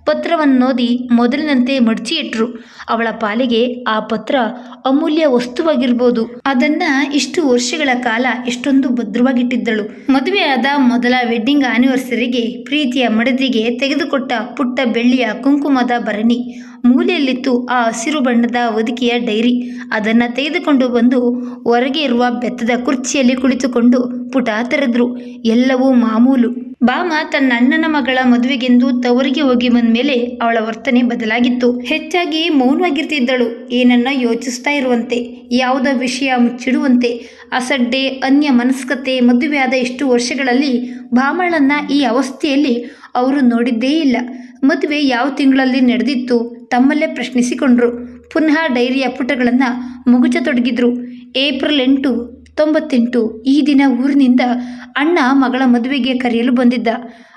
ಪತ್ರವನ್ನೋದಿ ಮೊದಲಿನಂತೆ ಮಡಚಿ ಇಟ್ರು. ಅವಳ ಪಾಲಿಗೆ ಆ ಪತ್ರ ಅಮೂಲ್ಯ ವಸ್ತುವಾಗಿರ್ಬೋದು. ಅದನ್ನ ಇಷ್ಟು ವರ್ಷಗಳ ಕಾಲ ಎಷ್ಟೊಂದು ಭದ್ರವಾಗಿಟ್ಟಿದ್ದಳು. ಮದುವೆಯಾದ ಮೊದಲ ವೆಡ್ಡಿಂಗ್ ಆನಿವರ್ಸರಿಗೆ ಪ್ರೀತಿಯ ಮಡದಿಗೆ ತೆಗೆದುಕೊಟ್ಟ ಪುಟ್ಟ ಬೆಳ್ಳಿಯ ಕುಂಕುಮದ ಭರಣಿ. ಮೂಲೆಯಲ್ಲಿತ್ತು ಆ ಹಸಿರು ಬಣ್ಣದ ಹೊದಿಕೆಯ ಡೈರಿ. ಅದನ್ನು ತೆಗೆದುಕೊಂಡು ಬಂದು ಹೊರಗೆ ಇರುವ ಬೆತ್ತದ ಕುರ್ಚಿಯಲ್ಲಿ ಕುಳಿತುಕೊಂಡು ಪುಟ ತೆರೆದ್ರು. ಎಲ್ಲವೂ ಮಾಮೂಲು. ಬಾಮ ತನ್ನ ಅಣ್ಣನ ಮಗಳ ಮದುವೆಗೆಂದು ತವರಿಗೆ ಹೋಗಿ ಬಂದ ಮೇಲೆ ಅವಳ ವರ್ತನೆ ಬದಲಾಗಿತ್ತು. ಹೆಚ್ಚಾಗಿ ಮೌನವಾಗಿರ್ತಿದ್ದಳು. ಏನನ್ನ ಯೋಚಿಸ್ತಾ ಇರುವಂತೆ, ಯಾವುದೋ ವಿಷಯ ಮುಚ್ಚಿಡುವಂತೆ. ಅಸಡ್ಡೆ, ಅನ್ಯ ಮನಸ್ಕತೆ. ಮದುವೆಯಾದ ಇಷ್ಟು ವರ್ಷಗಳಲ್ಲಿ ಭಾಮಳನ್ನ ಈ ಅವಸ್ಥೆಯಲ್ಲಿ ಅವರು ನೋಡಿದ್ದೇ ಇಲ್ಲ. ಮದುವೆ ಯಾವ ತಿಂಗಳಲ್ಲಿ ನಡೆದಿತ್ತು ತಮ್ಮಲ್ಲೇ ಪ್ರಶ್ನಿಸಿಕೊಂಡ್ರು. ಪುನಃ ಡೈರಿಯ ಪುಟಗಳನ್ನು ಮುಗುಚತೊಡಗಿದ್ರು. ಏಪ್ರಿಲ್ 8, 98. ಈ ದಿನ ಊರಿನಿಂದ ಅಣ್ಣ ಮಗಳ ಮದುವೆಗೆ ಕರೆಯಲು ಬಂದಿದ್ದ.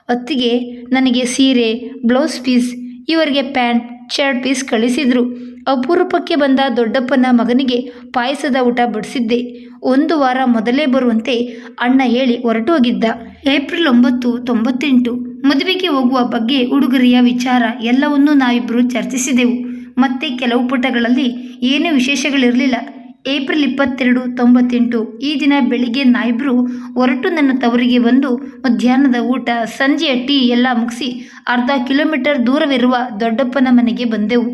ಅತ್ತಿಗೆ ನನಗೆ ಸೀರೆ, ಬ್ಲೌಸ್ ಪೀಸ್, ಇವರಿಗೆ ಪ್ಯಾಂಟ್, ಶರ್ಟ್ ಪೀಸ್ ಕಳಿಸಿದ್ರು. ಅಪೂರ್ವಕ್ಕೆ ಬಂದ ದೊಡ್ಡಪ್ಪನ ಮಗನಿಗೆ ಪಾಯಸದ ಊಟ ಬಡಿಸಿದ್ದೆ. 1 ವಾರ ಮೊದಲೇ ಬರುವಂತೆ ಅಣ್ಣ ಹೇಳಿ ಹೊರಟು ಹೋಗಿದ್ದ. ಏಪ್ರಿಲ್ 9, 98. ಮದುವೆಗೆ ಹೋಗುವ ಬಗ್ಗೆ ಉಡುಗೊರೆಯ ವಿಚಾರ ಎಲ್ಲವನ್ನೂ ನಾವಿಬ್ಬರು ಚರ್ಚಿಸಿದೆವು. ಮತ್ತೆ ಕೆಲವು ಪುಟಗಳಲ್ಲಿ ಏನೂ ವಿಶೇಷಗಳಿರಲಿಲ್ಲ. ಏಪ್ರಿಲ್ 22, 98. ಈ ದಿನ ಬೆಳಿಗ್ಗೆ ನಾವಿಬ್ಬರು ಹೊರಟು ನನ್ನ ತವರಿಗೆ ಬಂದು ಮಧ್ಯಾಹ್ನದ ಊಟ, ಸಂಜೆಯ ಟೀ ಎಲ್ಲ ಮುಗಿಸಿ ಅರ್ಧ ಕಿಲೋಮೀಟರ್ ದೂರವಿರುವ ದೊಡ್ಡಪ್ಪನ ಮನೆಗೆ ಬಂದೆವು.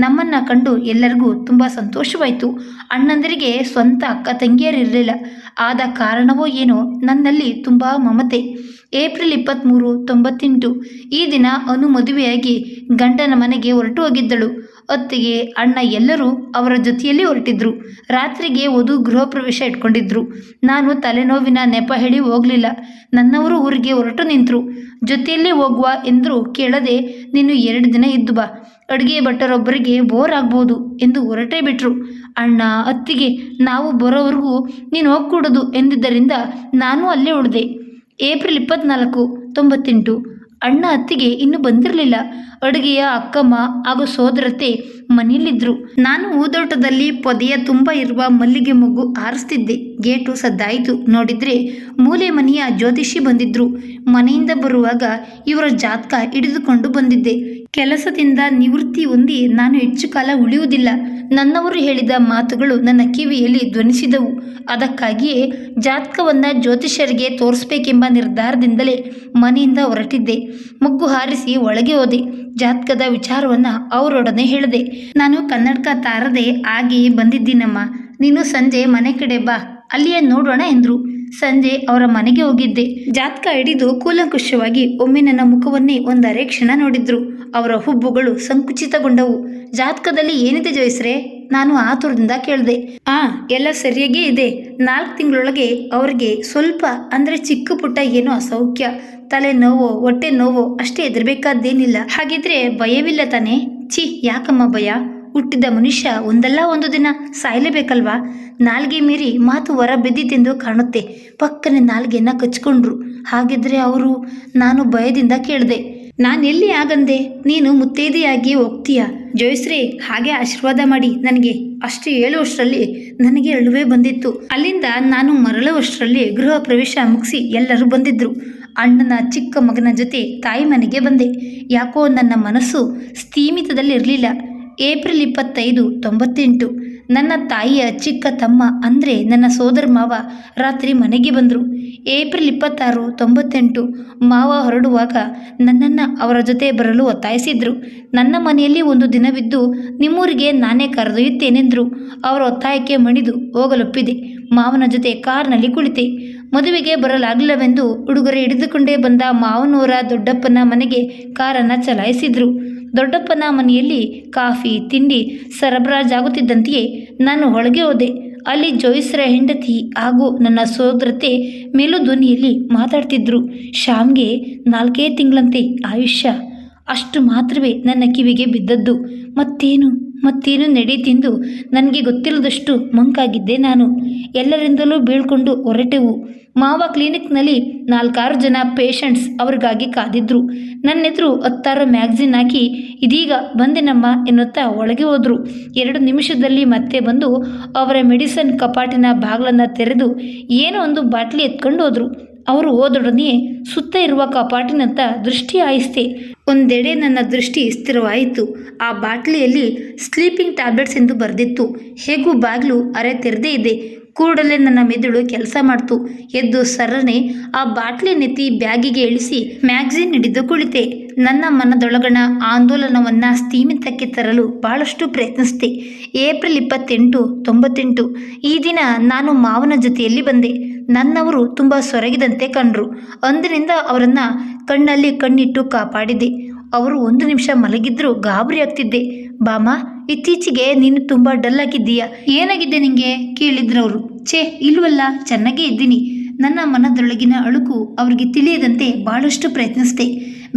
ನಮ್ಮನ್ನು ಕಂಡು ಎಲ್ಲರಿಗೂ ತುಂಬ ಸಂತೋಷವಾಯಿತು. ಅಣ್ಣಂದರಿಗೆ ಸ್ವಂತ ಅಕ್ಕ ತಂಗಿಯರಿರಲಿಲ್ಲ. ಆದ ಕಾರಣವೋ ಏನೋ ನನ್ನಲ್ಲಿ ತುಂಬ ಮಮತೆ. ಏಪ್ರಿಲ್ 23, 98. ಈ ದಿನ ಅನು ಮದುವೆಯಾಗಿ ಗಂಡನ ಮನೆಗೆ ಹೊರಟು ಹೋಗಿದ್ದಳು. ಹೊತ್ತಿಗೆ ಅಣ್ಣ ಎಲ್ಲರೂ ಅವರ ಜೊತೆಯಲ್ಲಿ ಹೊರಟಿದ್ರು. ರಾತ್ರಿಗೆ ವಧು ಗೃಹ ಪ್ರವೇಶ ಇಟ್ಕೊಂಡಿದ್ರು. ನಾನು ತಲೆನೋವಿನ ನೆಪ ಹೇಳಿ ಹೋಗಲಿಲ್ಲ. ನನ್ನವರು ಊರಿಗೆ ಹೊರಟು ನಿಂತರು. ಜೊತೆಯಲ್ಲಿ ಹೋಗುವ ಎಂದರೂ ಕೇಳದೆ, ನೀನು 2 ದಿನ ಇದ್ದು ಬಾ, ಅಡುಗೆ ಭಟ್ಟರೊಬ್ಬರಿಗೆ ಬೋರ್ ಆಗ್ಬೋದು ಎಂದು ಹೊರಟೇ ಬಿಟ್ರು. ಅಣ್ಣ ಅತ್ತಿಗೆ ನಾವು ಬರೋವರೆಗೂ ನೀನು ಹೋಗ್ಕೂಡದು ಎಂದಿದ್ದರಿಂದ ನಾನು ಅಲ್ಲೇ ಉಳಿದೆ. ಏಪ್ರಿಲ್ 24, 98. ಅಣ್ಣ ಅತ್ತಿಗೆ ಇನ್ನೂ ಬಂದಿರಲಿಲ್ಲ. ಅಡುಗೆಯ ಅಕ್ಕಮ್ಮ ಹಾಗೂ ಸೋದರತೆ ಮನೆಯಲ್ಲಿದ್ದರು. ನಾನು ಹೂದೋಟದಲ್ಲಿ ಪೊದೆಯ ತುಂಬ ಇರುವ ಮಲ್ಲಿಗೆ ಮೊಗ್ಗು ಆರಿಸ್ತಿದ್ದೆ. ಗೇಟು ಸದ್ದಾಯಿತು. ನೋಡಿದರೆ ಮೂಲೆ ಮನೆಯ ಜ್ಯೋತಿಷಿ ಬಂದಿದ್ರು. ಮನೆಯಿಂದ ಬರುವಾಗ ಇವರ ಜಾತಕ ಹಿಡಿದುಕೊಂಡು ಬಂದಿದ್ದೆ. ಕೆಲಸದಿಂದ ನಿವೃತ್ತಿ ಹೊಂದಿ ನಾನು ಹೆಚ್ಚು ಕಾಲ ಉಳಿಯುವುದಿಲ್ಲ. ನನ್ನವರು ಹೇಳಿದ ಮಾತುಗಳು ನನ್ನ ಕಿವಿಯಲ್ಲಿ ಧ್ವನಿಸಿದವು. ಅದಕ್ಕಾಗಿಯೇ ಜಾತಕವನ್ನು ಜ್ಯೋತಿಷರಿಗೆ ತೋರಿಸ್ಬೇಕೆಂಬ ನಿರ್ಧಾರದಿಂದಲೇ ಮನೆಯಿಂದ ಹೊರಟಿದ್ದೆ. ಮೊಗ್ಗು ಹಾರಿಸಿ ಒಳಗೆ ಹೋದೆ. ಜಾತಕದ ವಿಚಾರವನ್ನು ಅವರೊಡನೆ ಹೇಳಿದೆ. ನಾನು ಕನ್ನಡಕ ತಾರದೆ ಹಾಗೆಯೇ ಬಂದಿದ್ದೀನಮ್ಮ. ನೀನು ಸಂಜೆ ಮನೆ ಕಡೆ ಬಾ, ಅಲ್ಲಿಯೇ ನೋಡೋಣ ಎಂದರು. ಸಂಜೆ ಅವರ ಮನೆಗೆ ಹೋಗಿದ್ದೆ. ಜಾತಕ ಹಿಡಿದು ಕೂಲಂಕುಷವಾಗಿ ಒಮ್ಮೆ ನನ್ನ ಮುಖವನ್ನೇ ಒಂದರೆ ಕ್ಷಣ ನೋಡಿದ್ರು. ಅವರ ಹುಬ್ಬುಗಳು ಸಂಕುಚಿತಗೊಂಡವು. ಜಾತಕದಲ್ಲಿ ಏನಿದೆ ಜೋಯಿಸ್ರೆ? ನಾನು ಆತುರದಿಂದ ಕೇಳಿದೆ. ಎಲ್ಲ ಸರಿಯಾಗೇ ಇದೆ. 4 ತಿಂಗಳೊಳಗೆ ಅವ್ರಿಗೆ ಸ್ವಲ್ಪ ಅಂದರೆ ಚಿಕ್ಕ ಪುಟ್ಟ ಏನೋ ಅಸೌಖ್ಯ, ತಲೆ ನೋವೋ ಹೊಟ್ಟೆ ನೋವೋ ಅಷ್ಟೇ ಹೆದರ್ಬೇಕಾದ್ದೇನಿಲ್ಲ. ಹಾಗಿದ್ರೆ ಭಯವಿಲ್ಲ ತಾನೇ? ಯಾಕಮ್ಮ ಭಯ? ಹುಟ್ಟಿದ ಮನುಷ್ಯ ಒಂದಲ್ಲ ಒಂದು ದಿನ ಸಾಯಲೇಬೇಕಲ್ವಾ? ನಾಲ್ಗೆ ಮೀರಿ ಮಾತು ಹೊರ ಬಿದ್ದಿತೆಂದು ಕಾಣುತ್ತೆ. ಪಕ್ಕನೆ ನಾಲ್ಗೆಯನ್ನು ಕಚ್ಕೊಂಡ್ರು. ಹಾಗಿದ್ರೆ ಅವರು? ನಾನು ಭಯದಿಂದ ಕೇಳಿದೆ. ನಾನೆಲ್ಲಿ ಆಗಂದೆ? ನೀನು ಮುತ್ತೈದೆಯಾಗಿ ಹೋಗ್ತೀಯ ಜೋಯಿಸ್ರೆ, ಹಾಗೆ ಆಶೀರ್ವಾದ ಮಾಡಿ ನನಗೆ. ಅಷ್ಟು ಹೇಳುವಷ್ಟರಲ್ಲಿ ನನಗೆ ಅಳುವೆ ಬಂದಿತ್ತು. ಅಲ್ಲಿಂದ ನಾನು ಮರಳುವಷ್ಟರಲ್ಲಿ ಗೃಹ ಪ್ರವೇಶ ಮುಗಿಸಿ ಎಲ್ಲರೂ ಬಂದಿದ್ದರು. ಅಣ್ಣನ ಚಿಕ್ಕ ಮಗನ ಜೊತೆ ತಾಯಿ ಮನೆಗೆ ಬಂದೆ. ಯಾಕೋ ನನ್ನ ಮನಸ್ಸು ಸ್ಥೀಮಿತದಲ್ಲಿರಲಿಲ್ಲ. ಏಪ್ರಿಲ್ 25, 98. ನನ್ನ ತಾಯಿಯ ಚಿಕ್ಕ ತಮ್ಮ ಅಂದರೆ ನನ್ನ ಸೋದರ ಮಾವ ರಾತ್ರಿ ಮನೆಗೆ ಬಂದರು. ಏಪ್ರಿಲ್ 26, 98. ಮಾವ ಹೊರಡುವಾಗ ನನ್ನನ್ನು ಅವರ ಜೊತೆ ಬರಲು ಒತ್ತಾಯಿಸಿದ್ರು. ನನ್ನ ಮನೆಯಲ್ಲಿ ಒಂದು ದಿನವಿದ್ದು ನಿಮ್ಮೂರಿಗೆ ನಾನೇ ಕರೆದೊಯ್ಯುತ್ತೇನೆಂದರು. ಅವರ ಒತ್ತಾಯಕ್ಕೆ ಮಣಿದು ಹೋಗಲೊಪ್ಪಿದೆ. ಮಾವನ ಜೊತೆ ಕಾರ್ನಲ್ಲಿ ಕುಳಿತೆ. ಮದುವೆಗೆ ಬರಲಾಗಲಿಲ್ಲವೆಂದು ಉಡುಗೊರೆ ಹಿಡಿದುಕೊಂಡೇ ಬಂದ ಮಾವನವರ ದೊಡ್ಡಪ್ಪನ ಮನೆಗೆ ಕಾರನ್ನು ಚಲಾಯಿಸಿದ್ರು. ದೊಡ್ಡಪ್ಪನ ಮನೆಯಲ್ಲಿ ಕಾಫಿ ತಿಂಡಿ ಸರಬರಾಜಾಗುತ್ತಿದ್ದಂತೆಯೇ ನಾನು ಒಳಗೆ ಹೋದೆ. ಅಲ್ಲಿ ಜೋಯಿಸ್ರ ಹೆಂಡತಿ ಹಾಗೂ ನನ್ನ ಸೋದರತೆ ಮೇಲು ಧ್ವನಿಯಲ್ಲಿ ಮಾತಾಡ್ತಿದ್ರು. ಶ್ಯಾಮ್ಗೆ 4 ತಿಂಗಳಂತೆ ಆಯುಷ್ಯ. ಅಷ್ಟು ಮಾತ್ರವೇ ನನ್ನ ಕಿವಿಗೆ ಬಿದ್ದದ್ದು. ಮತ್ತೇನು ನಡೀತೆಂದು ನನಗೆ ಗೊತ್ತಿಲ್ಲದಷ್ಟು ಮಂಕಾಗಿದ್ದೆ ನಾನು. ಎಲ್ಲರಿಂದಲೂ ಬೀಳ್ಕೊಂಡು ಹೊರಟೆವು. ಮಾವ ಕ್ಲಿನಿಕ್ನಲ್ಲಿ 4-6 ಜನ ಪೇಷಂಟ್ಸ್ ಅವ್ರಿಗಾಗಿ ಕಾದಿದ್ರು. ನನ್ನೆದುರು 10 ಮ್ಯಾಗ್ಝಿನ್ ಹಾಕಿ ಇದೀಗ ಬಂದೆನಮ್ಮ ಎನ್ನುತ್ತಾ ಒಳಗೆ ಹೋದರು. 2 ನಿಮಿಷದಲ್ಲಿ ಮತ್ತೆ ಬಂದು ಅವರ ಮೆಡಿಸನ್ ಕಪಾಟಿನ ಬಾಗಿಲನ್ನು ತೆರೆದು ಏನೋ ಒಂದು ಬಾಟ್ಲಿ ಎತ್ಕೊಂಡು ಹೋದರು. ಅವರು ಹೋದೊಡನೆಯೇ ಸುತ್ತ ಇರುವ ಕಪಾಟಿನಂತ ದೃಷ್ಟಿ ಹಾಯಿಸಿದೆ. ಒಂದೆಡೆ ನನ್ನ ದೃಷ್ಟಿ ಸ್ಥಿರವಾಯಿತು. ಆ ಬಾಟ್ಲಿಯಲ್ಲಿ ಸ್ಲೀಪಿಂಗ್ ಟ್ಯಾಬ್ಲೆಟ್ಸ್ ಎಂದು ಬರೆದಿತ್ತು. ಹೇಗೂ ಬಾಗಿಲು ಅರೆ ತೆರೆದೇ ಇದೆ. ಕೂಡಲೇ ನನ್ನ ಮೆದುಳು ಕೆಲಸ ಮಾಡ್ತು. ಎದ್ದು ಸರನೆ ಆ ಬಾಟ್ಲಿ ನೆತ್ತಿ ಬ್ಯಾಗಿಗೆ ಇಳಿಸಿ ಮ್ಯಾಗ್ಝಿನ್ ಹಿಡಿದು ಕುಳಿತೆ. ನನ್ನ ಮನದೊಳಗಣ ಆಂದೋಲನವನ್ನು ಸ್ಥೀಮಿತಕ್ಕೆ ತರಲು ಬಹಳಷ್ಟು ಪ್ರಯತ್ನಿಸಿದೆ. ಏಪ್ರಿಲ್ 28, 98. ಈ ದಿನ ನಾನು ಮಾವನ ಜೊತೆಯಲ್ಲಿ ಬಂದೆ. ನನ್ನವರು ತುಂಬ ಸೊರಗಿದಂತೆ ಕಂಡ್ರು. ಅಂದಿನಿಂದ ಅವರನ್ನು ಕಣ್ಣಲ್ಲಿ ಕಣ್ಣಿಟ್ಟು ಕಾಪಾಡಿದೆ. ಅವರು 1 ನಿಮಿಷ ಮಲಗಿದ್ರು ಗಾಬರಿ ಆಗ್ತಿದ್ದೆ. ಬಾಮ, ಇತ್ತೀಚೆಗೆ ನೀನು ತುಂಬ ಡಲ್ ಆಗಿದ್ದೀಯಾ, ಏನಾಗಿದೆ ನಿಂಗೆ ಕೇಳಿದ್ರವರು. ಇಲ್ವಲ್ಲ, ಚೆನ್ನಾಗೇ ಇದ್ದೀನಿ. ನನ್ನ ಮನದೊಳಗಿನ ಅಳುಕು ಅವರಿಗೆ ತಿಳಿಯದಂತೆ ಬಹಳಷ್ಟು ಪ್ರಯತ್ನಿಸಿದೆ.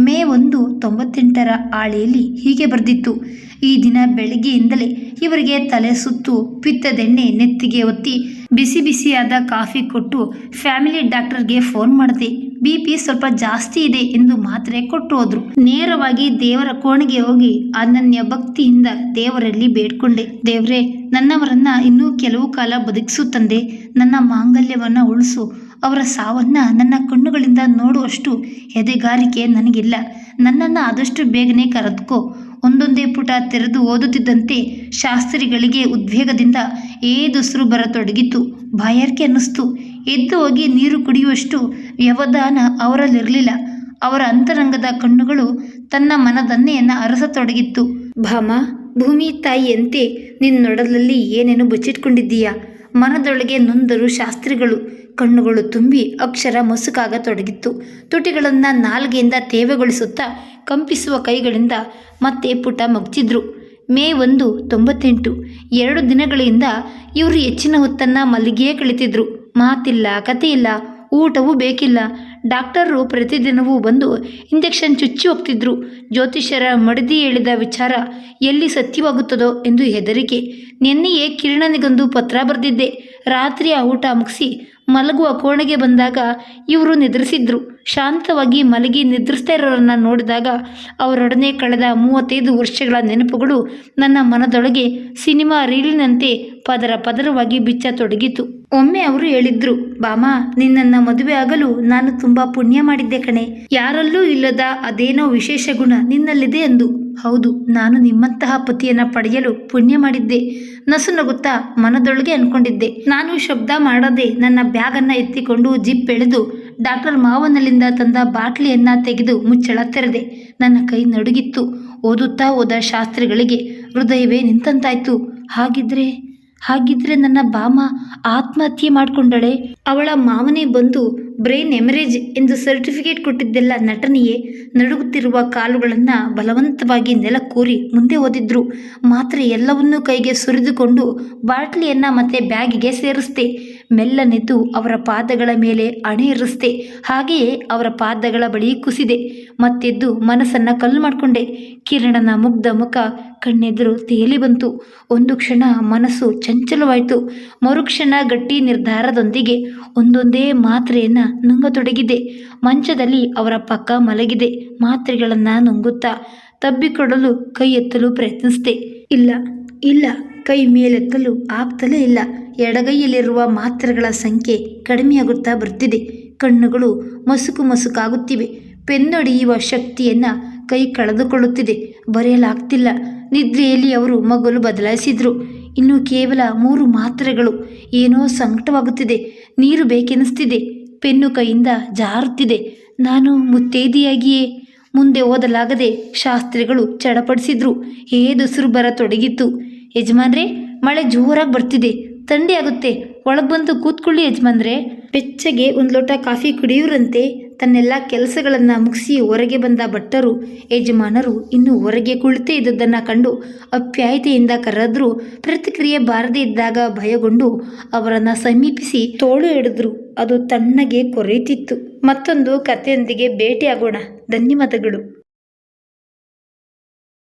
ಮೇ 1, 98 ಹಾಳೆಯಲ್ಲಿ ಹೀಗೆ ಬರೆದಿತ್ತು. ಈ ದಿನ ಬೆಳಗ್ಗೆಯಿಂದಲೇ ಇವರಿಗೆ ತಲೆ ಸುತ್ತು, ಪಿತ್ತದೆಣ್ಣೆ ನೆತ್ತಿಗೆ ಒತ್ತಿ ಬಿಸಿ ಬಿಸಿಯಾದ ಕಾಫಿ ಕೊಟ್ಟು ಫ್ಯಾಮಿಲಿ ಡಾಕ್ಟರ್ಗೆ ಫೋನ್ ಮಾಡಿದೆ. BP ಸ್ವಲ್ಪ ಜಾಸ್ತಿ ಇದೆ ಎಂದು ಮಾತ್ರೆ ಕೊಟ್ಟು ಹೋದ್ರು. ನೇರವಾಗಿ ದೇವರ ಕೋಣೆಗೆ ಹೋಗಿ ಅನನ್ಯ ಭಕ್ತಿಯಿಂದ ದೇವರಲ್ಲಿ ಬೇಡ್ಕೊಂಡೆ. ದೇವ್ರೇ, ನನ್ನವರನ್ನ ಇನ್ನೂ ಕೆಲವು ಕಾಲ ಬದುಕಿಸು ತಂದೆ. ನನ್ನ ಮಾಂಗಲ್ಯವನ್ನು ಉಳಿಸು. ಅವರ ಸಾವನ್ನ ನನ್ನ ಕಣ್ಣುಗಳಿಂದ ನೋಡುವಷ್ಟು ಎದೆಗಾರಿಕೆ ನನಗಿಲ್ಲ. ನನ್ನನ್ನು ಆದಷ್ಟು ಬೇಗನೆ ಕರೆದುಕೋ. ಒಂದೊಂದೇ ಪುಟ ತೆರೆದು ಓದುತ್ತಿದ್ದಂತೆ ಶಾಸ್ತ್ರಿಗಳಿಗೆ ಉದ್ವೇಗದಿಂದ ಏದುಸಿರು ಬರತೊಡಗಿತು. ಬಾಯಾರಿಕೆ ಅನ್ನಿಸ್ತು. ಎದ್ದು ಹೋಗಿ ನೀರು ಕುಡಿಯುವಷ್ಟು ವ್ಯವಧಾನ ಅವರಲ್ಲಿರಲಿಲ್ಲ. ಅವರ ಅಂತರಂಗದ ಕಣ್ಣುಗಳು ತನ್ನ ಮನದನ್ನೆಯನ್ನು ಅರಸತೊಡಗಿತ್ತು. ಭಾಮ, ಭೂಮಿ ತಾಯಿಯಂತೆ ನಿನ್ನೊಡಲಲ್ಲಿ ಏನೇನು ಬಚ್ಚಿಟ್ಕೊಂಡಿದ್ದೀಯಾ? ಮನದೊಳಗೆ ನೊಂದರು ಶಾಸ್ತ್ರಿಗಳು. ಕಣ್ಣುಗಳು ತುಂಬಿ ಅಕ್ಷರ ಮಸುಕಾಗತೊಡಗಿತ್ತು. ತುಟಿಗಳನ್ನು ನಾಲ್ಗೆಯಿಂದ ತೇವೆಗೊಳಿಸುತ್ತಾ ಕಂಪಿಸುವ ಕೈಗಳಿಂದ ಮತ್ತೆ ಪುಟ ಮಗ್ಚಿದ್ರು. ಮೇ 1, 98. 2 ದಿನಗಳಿಂದ ಇವರು ಹೆಚ್ಚಿನ ಹೊತ್ತನ್ನು ಮಲ್ಲಿಗೆಯೇ ಕಳಿತಿದ್ರು. ಮಾತಿಲ್ಲ, ಕಥೆಯಿಲ್ಲ, ಊಟವೂ ಬೇಕಿಲ್ಲ. ಡಾಕ್ಟರು ಪ್ರತಿದಿನವೂ ಬಂದು ಇಂಜೆಕ್ಷನ್ ಚುಚ್ಚಿ ಹೋಗ್ತಿದ್ರು. ಜ್ಯೋತಿಷ್ಯರ ಮಡದಿ ಹೇಳಿದ ವಿಚಾರ ಎಲ್ಲಿ ಸತ್ಯವಾಗುತ್ತದೋ ಎಂದು ಹೆದರಿಕೆ. ನಿನ್ನೆಯೇ ಕಿರಣನಿಗೊಂದು ಪತ್ರ ಬರೆದಿದ್ದೆ. ರಾತ್ರಿಯ ಊಟ ಮುಗಿಸಿ ಮಲಗುವ ಕೋಣೆಗೆ ಬಂದಾಗ ಇವರು ನಿದ್ರಿಸಿದ್ರು. ಶಾಂತವಾಗಿ ಮಲಗಿ ನಿದ್ರಿಸ್ತಾ ಇರೋರನ್ನು ನೋಡಿದಾಗ ಅವರೊಡನೆ ಕಳೆದ 35 ವರ್ಷಗಳ ನೆನಪುಗಳು ನನ್ನ ಮನದೊಳಗೆ ಸಿನಿಮಾ ರೀಲಿನಂತೆ ಪದರ ಪದರವಾಗಿ ಬಿಚ್ಚತೊಡಗಿತು. ಒಮ್ಮೆ ಅವರು ಹೇಳಿದ್ರು, ಬಾಮಾ, ನಿನ್ನನ್ನು ಮದುವೆ ಆಗಲು ನಾನು ತುಂಬ ಪುಣ್ಯ ಮಾಡಿದ್ದೆ ಕಣೆ. ಯಾರಲ್ಲೂ ಇಲ್ಲದ ಅದೇನೋ ವಿಶೇಷ ಗುಣ ನಿನ್ನಲ್ಲಿದೆ ಎಂದು. ಹೌದು, ನಾನು ನಿಮ್ಮಂತಹ ಪತಿಯನ್ನು ಪಡೆಯಲು ಪುಣ್ಯ ಮಾಡಿದ್ದೆ. ನಸು ನಗುತ್ತಾ ಮನದೊಳಗೆ ಅನ್ಕೊಂಡಿದ್ದೆ. ನಾನು ಶಬ್ದ ಮಾಡದೆ ನನ್ನ ಬ್ಯಾಗನ್ನು ಎತ್ತಿಕೊಂಡು ಜಿಪ್ ಎಳೆದು ಡಾಕ್ಟರ್ ಮಾವನಲ್ಲಿಂದ ತಂದ ಬಾಟ್ಲಿಯನ್ನು ತೆಗೆದು ಮುಚ್ಚಳ ತೆರೆದೆ. ನನ್ನ ಕೈ ನಡುಗಿತ್ತು. ಓದುತ್ತಾ ಹೋದ ಶಾಸ್ತ್ರಿಗಳಿಗೆ ಹೃದಯವೇ ನಿಂತಂತಾಯ್ತು. ಹಾಗಿದ್ರೆ ನನ್ನ ಬಾಮ ಆತ್ಮಹತ್ಯೆ ಮಾಡಿಕೊಂಡಳೆ. ಅವಳ ಮಾವನೇ ಬಂದು ಬ್ರೈನ್ ಎಮರೇಜ್ ಎಂದು ಸರ್ಟಿಫಿಕೇಟ್ ಕೊಟ್ಟಿದ್ದೆಲ್ಲ ನಟನೆಯೇ. ನಡುಗುತ್ತಿರುವ ಕಾಲುಗಳನ್ನು ಬಲವಂತವಾಗಿ ನೆಲಕ್ಕೂರಿ ಮುಂದೆ ಓದಿದ್ರು. ಮಾತ್ರೆ ಎಲ್ಲವನ್ನೂ ಕೈಗೆ ಸುರಿದುಕೊಂಡು ಬಾಟ್ಲಿಯನ್ನು ಮತ್ತೆ ಬ್ಯಾಗಿಗೆ ಸೇರಿಸ್ದೆ. ಮೆಲ್ಲನೆದ್ದು ಅವರ ಪಾದಗಳ ಮೇಲೆ ಅಣೆ ಇರಿಸ್ದೆ. ಹಾಗೆಯೇ ಅವರ ಪಾದಗಳ ಬಳಿ ಕುಸಿದೆ. ಮತ್ತೆದ್ದು ಮನಸ್ಸನ್ನು ಕಲ್ಲು ಮಾಡಿಕೊಂಡೆ. ಕಿರಣನ ಮುಗ್ಧ ಮುಖ ಕಣ್ಣೆದುರು ತೇಲಿ ಬಂತು. ಒಂದು ಕ್ಷಣ ಮನಸ್ಸು ಚಂಚಲವಾಯಿತು. ಮರುಕ್ಷಣ ಗಟ್ಟಿ ನಿರ್ಧಾರದೊಂದಿಗೆ ಒಂದೊಂದೇ ಮಾತ್ರೆಯನ್ನು ನುಂಗತೊಡಗಿದೆ. ಮಂಚದಲ್ಲಿ ಅವರ ಪಕ್ಕ ಮಲಗಿದೆ. ಮಾತ್ರೆಗಳನ್ನು ನುಂಗುತ್ತಾ ತಬ್ಬಿಕೊಡಲು ಕೈ ಎತ್ತಲು ಪ್ರಯತ್ನಿಸಿದೆ. ಇಲ್ಲ, ಕೈ ಮೇಲೆತ್ತಲು ಆಗ್ತಲೇ ಇಲ್ಲ. ಎಡಗೈಯಲ್ಲಿರುವ ಮಾತ್ರೆಗಳ ಸಂಖ್ಯೆ ಕಡಿಮೆಯಾಗುತ್ತಾ ಬರ್ತಿದೆ. ಕಣ್ಣುಗಳು ಮಸುಕಾಗುತ್ತಿವೆ. ಪೆನ್ನೊಡೆಯುವ ಶಕ್ತಿಯನ್ನು ಕೈ ಕಳೆದುಕೊಳ್ಳುತ್ತಿದೆ. ಬರೆಯಲಾಗ್ತಿಲ್ಲ. ನಿದ್ರೆಯಲ್ಲಿ ಅವರು ಮಗಲು ಬದಲಾಯಿಸಿದ್ರು. ಇನ್ನು ಕೇವಲ 3 ಮಾತ್ರೆಗಳು. ಏನೋ ಸಂಕಟವಾಗುತ್ತಿದೆ. ನೀರು ಬೇಕೆನಿಸ್ತಿದೆ. ಪೆನ್ನು ಕೈಯಿಂದ ಜಾರುತ್ತಿದೆ. ನಾನು ಮುತ್ತೈದೆಯಾಗಿಯೇ ಮುಂದೆ ಓದಲಾಗದೆ ಶಾಸ್ತ್ರಿಗಳು ಚಡಪಡಿಸಿದ್ರು. ಏದುಸಿರು ಬರತೊಡಗಿತ್ತು. ಯಜಮಾನ್ರೇ, ಮಳೆ ಜೋರಾಗಿ ಬರ್ತಿದೆ. ಥಂಡಿ ಆಗುತ್ತೆ. ಒಳಗೆ ಬಂದು ಕೂತ್ಕೊಳ್ಳಿ ಯಜಮಾನ್ರೆ. ಬೆಚ್ಚಗೆ 1 ಲೋಟ ಕಾಫಿ ಕುಡಿಯುವರಂತೆ. ತನ್ನೆಲ್ಲ ಕೆಲಸಗಳನ್ನು ಮುಗಿಸಿ ಹೊರಗೆ ಬಂದ ಭಟ್ಟರು ಯಜಮಾನರು ಇನ್ನೂ ಹೊರಗೆ ಕುಳಿತೇ ಇದ್ದುದನ್ನು ಕಂಡು ಅಪ್ಯಾಯತೆಯಿಂದ ಕರೆದ್ರು. ಪ್ರತಿಕ್ರಿಯೆ ಬಾರದೇ ಇದ್ದಾಗ ಭಯಗೊಂಡು ಅವರನ್ನು ಸಮೀಪಿಸಿ ತೋಳು ಹಿಡಿದ್ರು. ಅದು ತಣ್ಣಗೆ ಕೊರೆಯುತ್ತಿತ್ತು. ಮತ್ತೊಂದು ಕಥೆಯೊಂದಿಗೆ ಭೇಟಿಯಾಗೋಣ. ಧನ್ಯವಾದಗಳು.